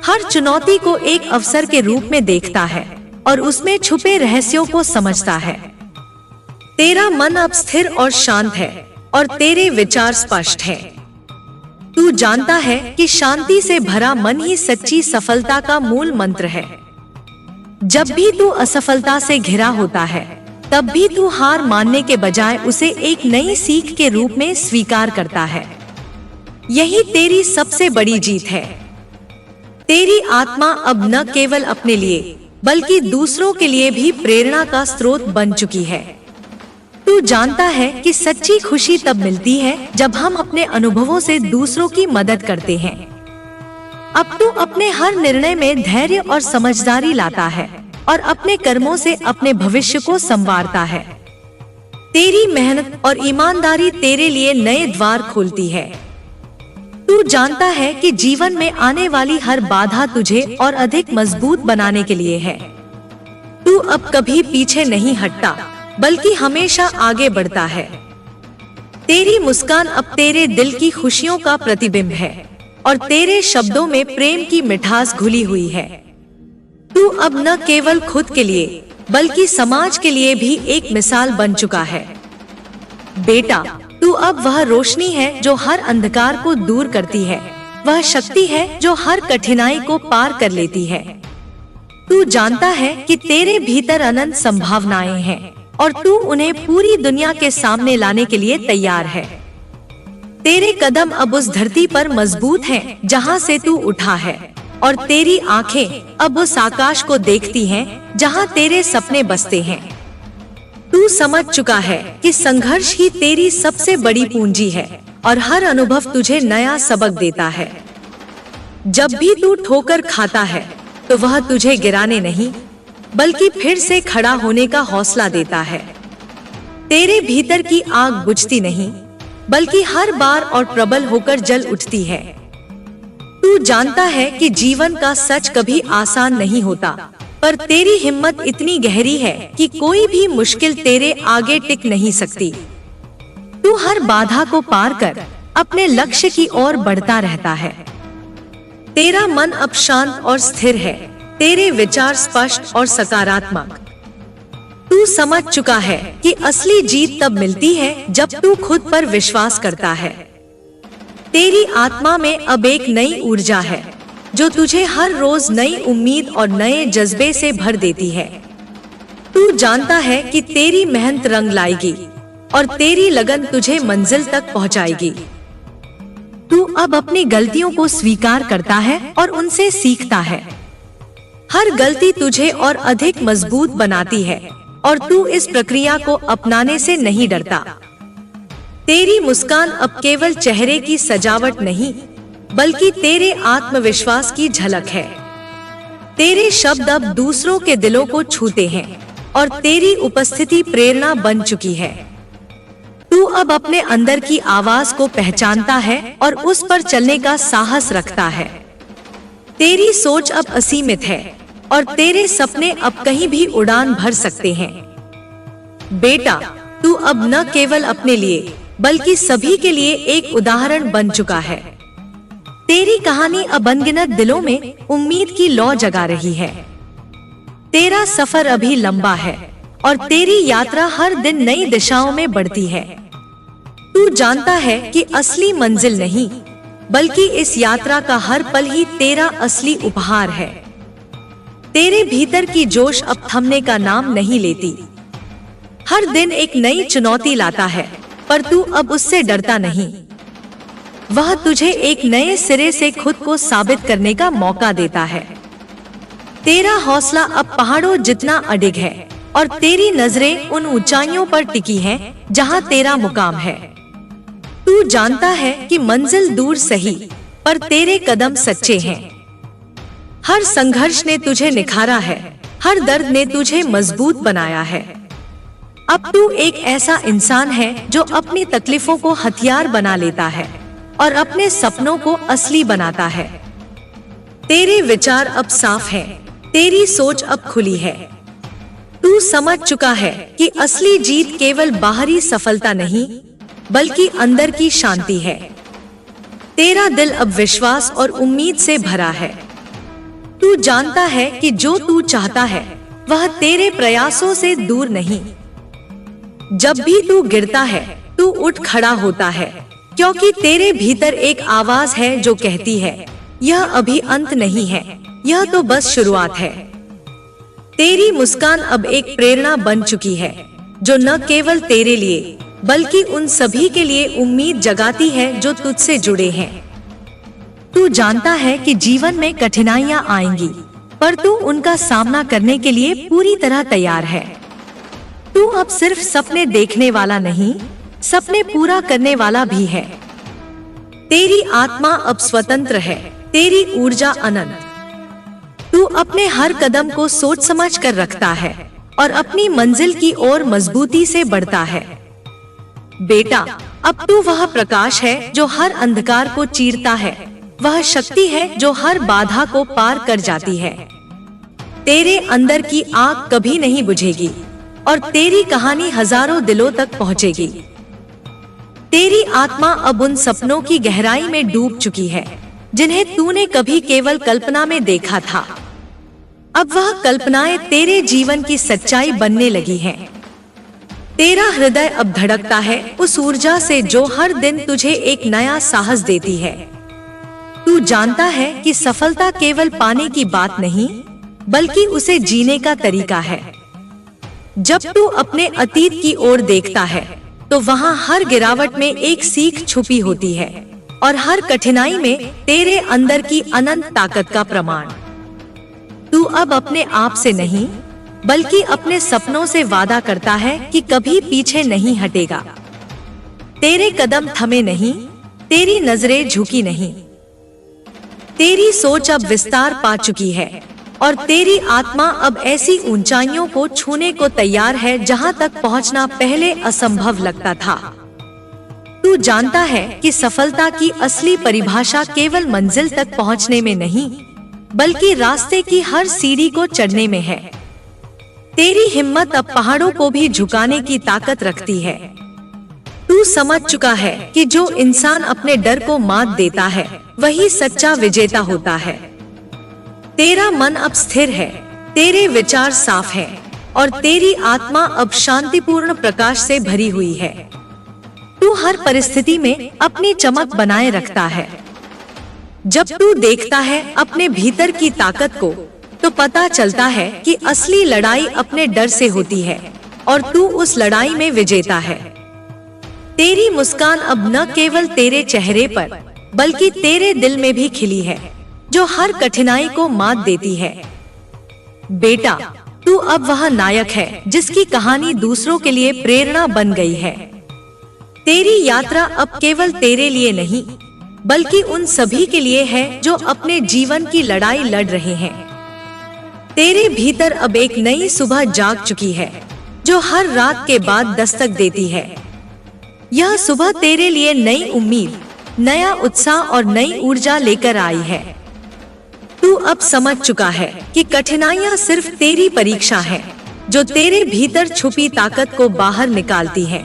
हर चुनौती को एक अवसर के रूप में देखता है और उसमें छुपे रहस्यों को समझता है। तेरा मन अब स्थिर और शांत है और तेरे विचार स्पष्ट हैं। तू जानता है कि शांति से भरा मन ही सच्ची सफलता का मूल मंत्र है। जब भी तू असफलता से घिरा होता है, तब भी तू हार मानने के बजाय उसे एक नई सीख के रूप में स्वीकार करता है। यही तेरी सबसे बड़ी जीत है। तेरी आत्मा अब न केवल अपने लिए बल्कि दूसरों के लिए भी प्रेरणा का स्रोत बन चुकी है। तू जानता है कि सच्ची खुशी तब मिलती है जब हम अपने अनुभवों से दूसरों की मदद करते हैं। अब तू अपने हर निर्णय में धैर्य और समझदारी लाता है और अपने कर्मों से अपने भविष्य को संवारता है। तेरी मेहनत और ईमानदारी तेरे लिए नए द्वार खोलती है। तू जानता है कि जीवन में आने वाली हर बाधा तुझे और अधिक मजबूत बनाने के लिए है। तू अब कभी पीछे नहीं हटता बल्कि हमेशा आगे बढ़ता है। तेरी मुस्कान अब तेरे दिल की खुशियों का प्रतिबिंब है और तेरे शब्दों में प्रेम की मिठास घुली हुई है। तू अब न केवल खुद के लिए बल्कि समाज के लिए भी एक मिसाल बन चुका है। बेटा, तू अब वह रोशनी है जो हर अंधकार को दूर करती है, वह शक्ति है जो हर कठिनाई को पार कर लेती है। तू जानता है कि तेरे भीतर अनंत संभावनाएं हैं और तू उन्हें पूरी दुनिया के सामने लाने के लिए तैयार है। तेरे कदम अब उस धरती पर मजबूत हैं जहां से तू उठा है और तेरी आंखें अब उस आकाश को देखती हैं जहां तेरे सपने बसते हैं। तू समझ चुका है कि संघर्ष ही तेरी सबसे बड़ी पूंजी है और हर अनुभव तुझे नया सबक देता है। जब भी तू ठोकर खाता है तो वह तुझे गिराने नहीं बल्कि फिर से खड़ा होने का हौसला देता है। तेरे भीतर की आग बुझती नहीं बल्कि हर बार और प्रबल होकर जल उठती है। तू जानता है कि जीवन का सच कभी आसान नहीं होता, पर तेरी हिम्मत इतनी गहरी है कि कोई भी मुश्किल तेरे आगे टिक नहीं सकती। तू हर बाधा को पार कर अपने लक्ष्य की ओर बढ़ता रहता है। तेरा मन अब शांत और स्थिर है, तेरे विचार स्पष्ट और सकारात्मक। तू समझ चुका है कि असली जीत तब मिलती है जब तू खुद पर विश्वास करता है। तेरी आत्मा में अब एक नई ऊर्जा है जो तुझे हर रोज नई उम्मीद और नए जज्बे से भर देती है। तू जानता है कि तेरी मेहनत रंग लाएगी और तेरी लगन तुझे मंजिल तक पहुंचाएगी। तू अब अपनी गलतियों को स्वीकार करता है और उनसे सीखता है। हर गलती तुझे और अधिक मजबूत बनाती है और तू इस प्रक्रिया को अपनाने से नहीं डरता। तेरी मुस्कान अब केवल चेहरे की सजावट नहीं बल्कि तेरे आत्मविश्वास की झलक है। तेरे शब्द अब दूसरों के दिलों को छूते हैं और तेरी उपस्थिति प्रेरणा बन चुकी है। तू अब अपने अंदर की आवाज को पहचानता है और उस पर चलने का साहस रखता है। तेरी सोच अब असीमित है और तेरे सपने अब कहीं भी उड़ान भर सकते हैं। बेटा, तू अब न केवल अपने लिए बल्कि सभी के लिए एक उदाहरण बन चुका है। तेरी कहानी अब अनगिनत दिलों में उम्मीद की लौ जगा रही है। तेरा सफर अभी लंबा है और तेरी यात्रा हर दिन नई दिशाओं में बढ़ती है। तू जानता है कि असली मंजिल नहीं बल्कि इस यात्रा का हर पल ही तेरा असली उपहार है। तेरे भीतर की जोश अब थमने का नाम नहीं लेती। हर दिन एक नई चुनौती लाता है, पर तू अब उससे डरता नहीं। वह तुझे एक नए सिरे से खुद को साबित करने का मौका देता है। तेरा हौसला अब पहाड़ों जितना अडिग है और तेरी नजरें उन ऊंचाइयों पर टिकी हैं जहां तेरा मुकाम है। तू जानता है कि मंजिल दूर सही, पर तेरे कदम सच्चे हैं। हर संघर्ष ने तुझे निखारा है, हर दर्द ने तुझे मजबूत बनाया है। अब तू एक ऐसा इंसान है जो अपनी तकलीफों को हथियार बना लेता है और अपने सपनों को असली बनाता है। तेरे विचार अब साफ हैं, तेरी सोच अब खुली है। तू समझ चुका है कि असली जीत केवल बाहरी सफलता नहीं, बल्कि अंदर की शांति है। तेरा दिल अब विश्वास और उम्मीद से भरा है। तू जानता है कि जो तू चाहता है वह तेरे प्रयासों से दूर नहीं। जब भी तू गिरता है तू उठ खड़ा होता है, क्योंकि तेरे भीतर एक आवाज है जो कहती है यह अभी अंत नहीं है, यह तो बस शुरुआत है। तेरी मुस्कान अब एक प्रेरणा बन चुकी है जो न केवल तेरे लिए बल्कि उन सभी के लिए उम्मीद जगाती है जो तुझसे जुड़े हैं। तू जानता है कि जीवन में कठिनाइयां आएंगी, पर तू उनका सामना करने के लिए पूरी तरह तैयार है। तू अब सिर्फ सपने देखने वाला नहीं, सपने पूरा करने वाला भी है। तेरी आत्मा अब स्वतंत्र है, तेरी ऊर्जा अनंत। तू अपने हर कदम को सोच समझ कर रखता है और अपनी मंजिल की ओर मजबूती से बढ़ता है। बेटा, अब तू वह प्रकाश है जो हर अंधकार को चीरता है, वह शक्ति है जो हर बाधा को पार कर जाती है। तेरे अंदर की आग कभी नहीं बुझेगी और तेरी कहानी हजारों दिलों तक पहुंचेगी। तेरी आत्मा अब उन सपनों की गहराई में डूब चुकी है जिन्हें तूने कभी केवल कल्पना में देखा था। अब वह कल्पनाएं तेरे जीवन की सच्चाई बनने लगी हैं। तेरा हृदय अब धड़कता है उस ऊर्जा से जो हर दिन तुझे एक नया साहस देती है। तू जानता है कि सफलता केवल पाने की बात नहीं, बल्कि उसे जीने का तरीका है। जब तू अपने अतीत की ओर देखता है तो वहाँ हर गिरावट में एक सीख छुपी होती है और हर कठिनाई में तेरे अंदर की अनंत ताकत का प्रमाण। तू अब अपने आप से नहीं, बल्कि अपने सपनों से वादा करता है कि कभी पीछे नहीं हटेगा। तेरे कदम थमे नहीं, तेरी नजरें झुकी नहीं। तेरी सोच अब विस्तार पा चुकी है और तेरी आत्मा अब ऐसी ऊंचाइयों को छूने को तैयार है जहां तक पहुंचना पहले असंभव लगता था। तू जानता है कि सफलता की असली परिभाषा केवल मंजिल तक पहुंचने में नहीं, बल्कि रास्ते की हर सीढ़ी को चढ़ने में है। तेरी हिम्मत अब पहाड़ों को भी झुकाने की ताकत रखती है। तू समझ चुका है कि जो इंसान अपने डर को मात देता है वही सच्चा विजेता होता है। तेरा मन अब स्थिर है, तेरे विचार साफ हैं और तेरी आत्मा अब शांतिपूर्ण प्रकाश से भरी हुई है। तू हर परिस्थिति में अपनी चमक बनाए रखता है। जब तू देखता है अपने भीतर की ताकत को, तो पता चलता है कि असली लड़ाई अपने डर से होती है और तू उस लड़ाई में विजेता है। तेरी मुस्कान अब न केवल तेरे चेहरे पर, बल्कि तेरे दिल में भी खिली है, जो हर कठिनाई को मात देती है। बेटा, तू अब वह नायक है जिसकी कहानी दूसरों के लिए प्रेरणा बन गई है। तेरी यात्रा अब केवल तेरे लिए नहीं, बल्कि उन सभी के लिए है जो अपने जीवन की लड़ाई लड़ रहे हैं। तेरे भीतर अब एक नई सुबह जाग चुकी है, जो हर रात के बाद दस्तक देती है। यह सुबह तेरे लिए नई उम्मीद, नया उत्साह और नई ऊर्जा लेकर आई है। तू अब समझ चुका है कि कठिनाइयां सिर्फ तेरी परीक्षा है, जो तेरे भीतर छुपी ताकत को बाहर निकालती है।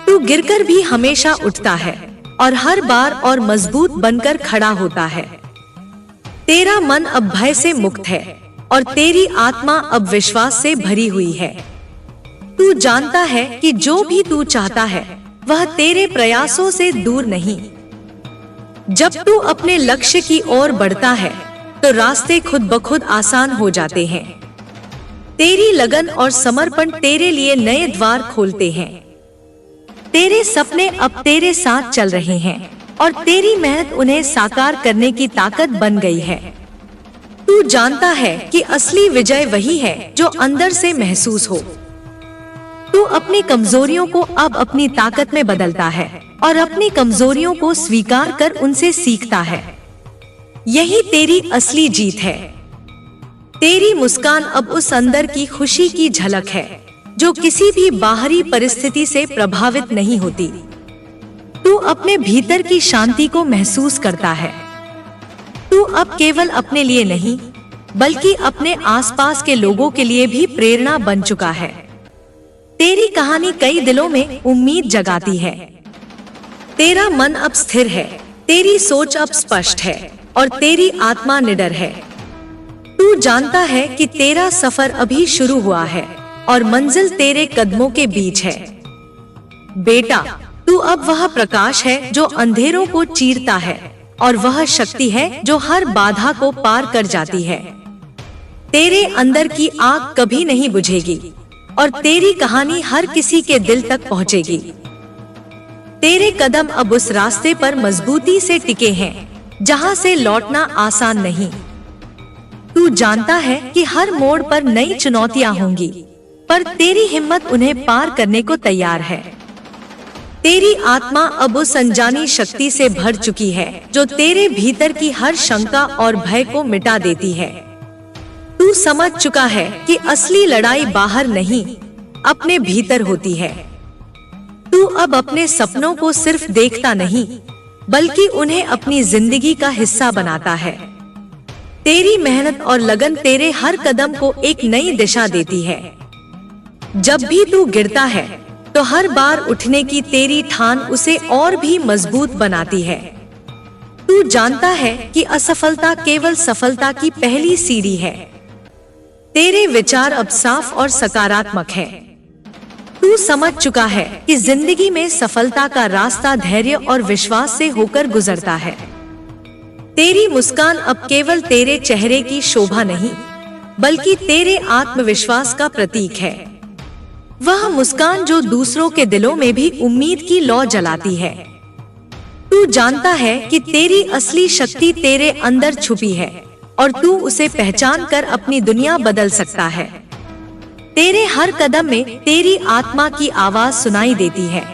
तू गिरकर भी हमेशा उठता है और हर बार और मजबूत बनकर खड़ा होता है। तेरा मन अब भय से मुक्त है और तेरी आत्मा अब विश्वास से भरी हुई है। तू जानता है कि जो भी तू चाहता है वह तेरे प्रयासों से दूर नहीं। जब तू अपने लक्ष्य की ओर बढ़ता है तो रास्ते खुद ब खुद आसान हो जाते हैं। तेरी लगन और समर्पण तेरे लिए नए द्वार खोलते हैं। तेरे सपने अब तेरे साथ चल रहे हैं और तेरी मेहनत उन्हें साकार करने की ताकत बन गई है। तू जानता है कि असली विजय वही है जो अंदर से महसूस हो। तू अपनी कमजोरियों को अब अपनी ताकत में बदलता है और अपनी कमजोरियों को स्वीकार कर उनसे सीखता है। यही तेरी असली जीत है। तेरी मुस्कान अब उस अंदर की खुशी की झलक है जो किसी भी बाहरी परिस्थिति से प्रभावित नहीं होती। तू अपने भीतर की शांति को महसूस करता है। तू अब केवल अपने लिए नहीं बल्कि अपने आसपास के लोगों के लिए भी प्रेरणा बन चुका है। तेरी कहानी कई दिलों में उम्मीद जगाती है। तेरा मन अब स्थिर है, तेरी सोच अब स्पष्ट है और तेरी आत्मा निडर है। तू जानता है कि तेरा सफर अभी शुरू हुआ है और मंजिल तेरे कदमों के बीच है। बेटा, तू अब वह प्रकाश है जो अंधेरों को चीरता है और वह शक्ति है जो हर बाधा को पार कर जाती है। तेरे अंदर की आग कभी नहीं बुझेगी और तेरी कहानी हर किसी के दिल तक पहुंचेगी। तेरे कदम अब उस रास्ते पर मजबूती से टिके हैं जहां से लौटना आसान नहीं। तू जानता है कि हर मोड़ पर नई चुनौतियां होंगी, पर तेरी हिम्मत उन्हें पार करने को तैयार है। तेरी आत्मा अब उस अनजानी शक्ति से भर चुकी है जो तेरे भीतर की हर शंका और भय को मिटा देती है। तू समझ चुका है कि असली लड़ाई बाहर नहीं, अपने भीतर होती है। तू अब अपने सपनों को सिर्फ देखता नहीं, बल्कि उन्हें अपनी जिंदगी का हिस्सा बनाता है। तेरी मेहनत और लगन तेरे हर कदम को एक नई दिशा देती है। जब भी तू गिरता है तो हर बार उठने की तेरी ठान उसे और भी मजबूत बनाती है। तू जानता है कि असफलता केवल सफलता की पहली सीढ़ी है। तेरे विचार अब साफ और सकारात्मक हैं। तू समझ चुका है कि जिंदगी में सफलता का रास्ता धैर्य और विश्वास से होकर गुजरता है। तेरी मुस्कान अब केवल तेरे चेहरे की शोभा नहीं, बल्कि तेरे आत्मविश्वास का प्रतीक है। वह मुस्कान जो दूसरों के दिलों में भी उम्मीद की लौ जलाती है। तू जानता है कि तेरी असली शक्ति तेरे अंदर छुपी है और तू उसे पहचान कर अपनी दुनिया बदल सकता है। तेरे हर कदम में तेरी आत्मा की आवाज सुनाई देती है।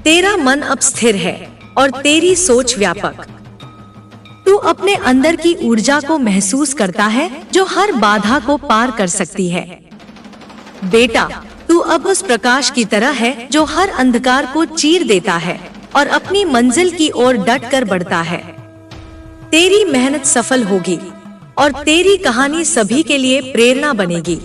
तेरा मन अब स्थिर है और तेरी सोच व्यापक। तू अपने अंदर की ऊर्जा को महसूस करता है जो हर बाधा को पार कर सकती है। बेटा, तू अब उस प्रकाश की तरह है जो हर अंधकार को चीर देता है और अपनी मंजिल की ओर डट कर बढ़ता है। तेरी मेहनत सफल होगी और तेरी कहानी सभी के लिए प्रेरणा बनेगी।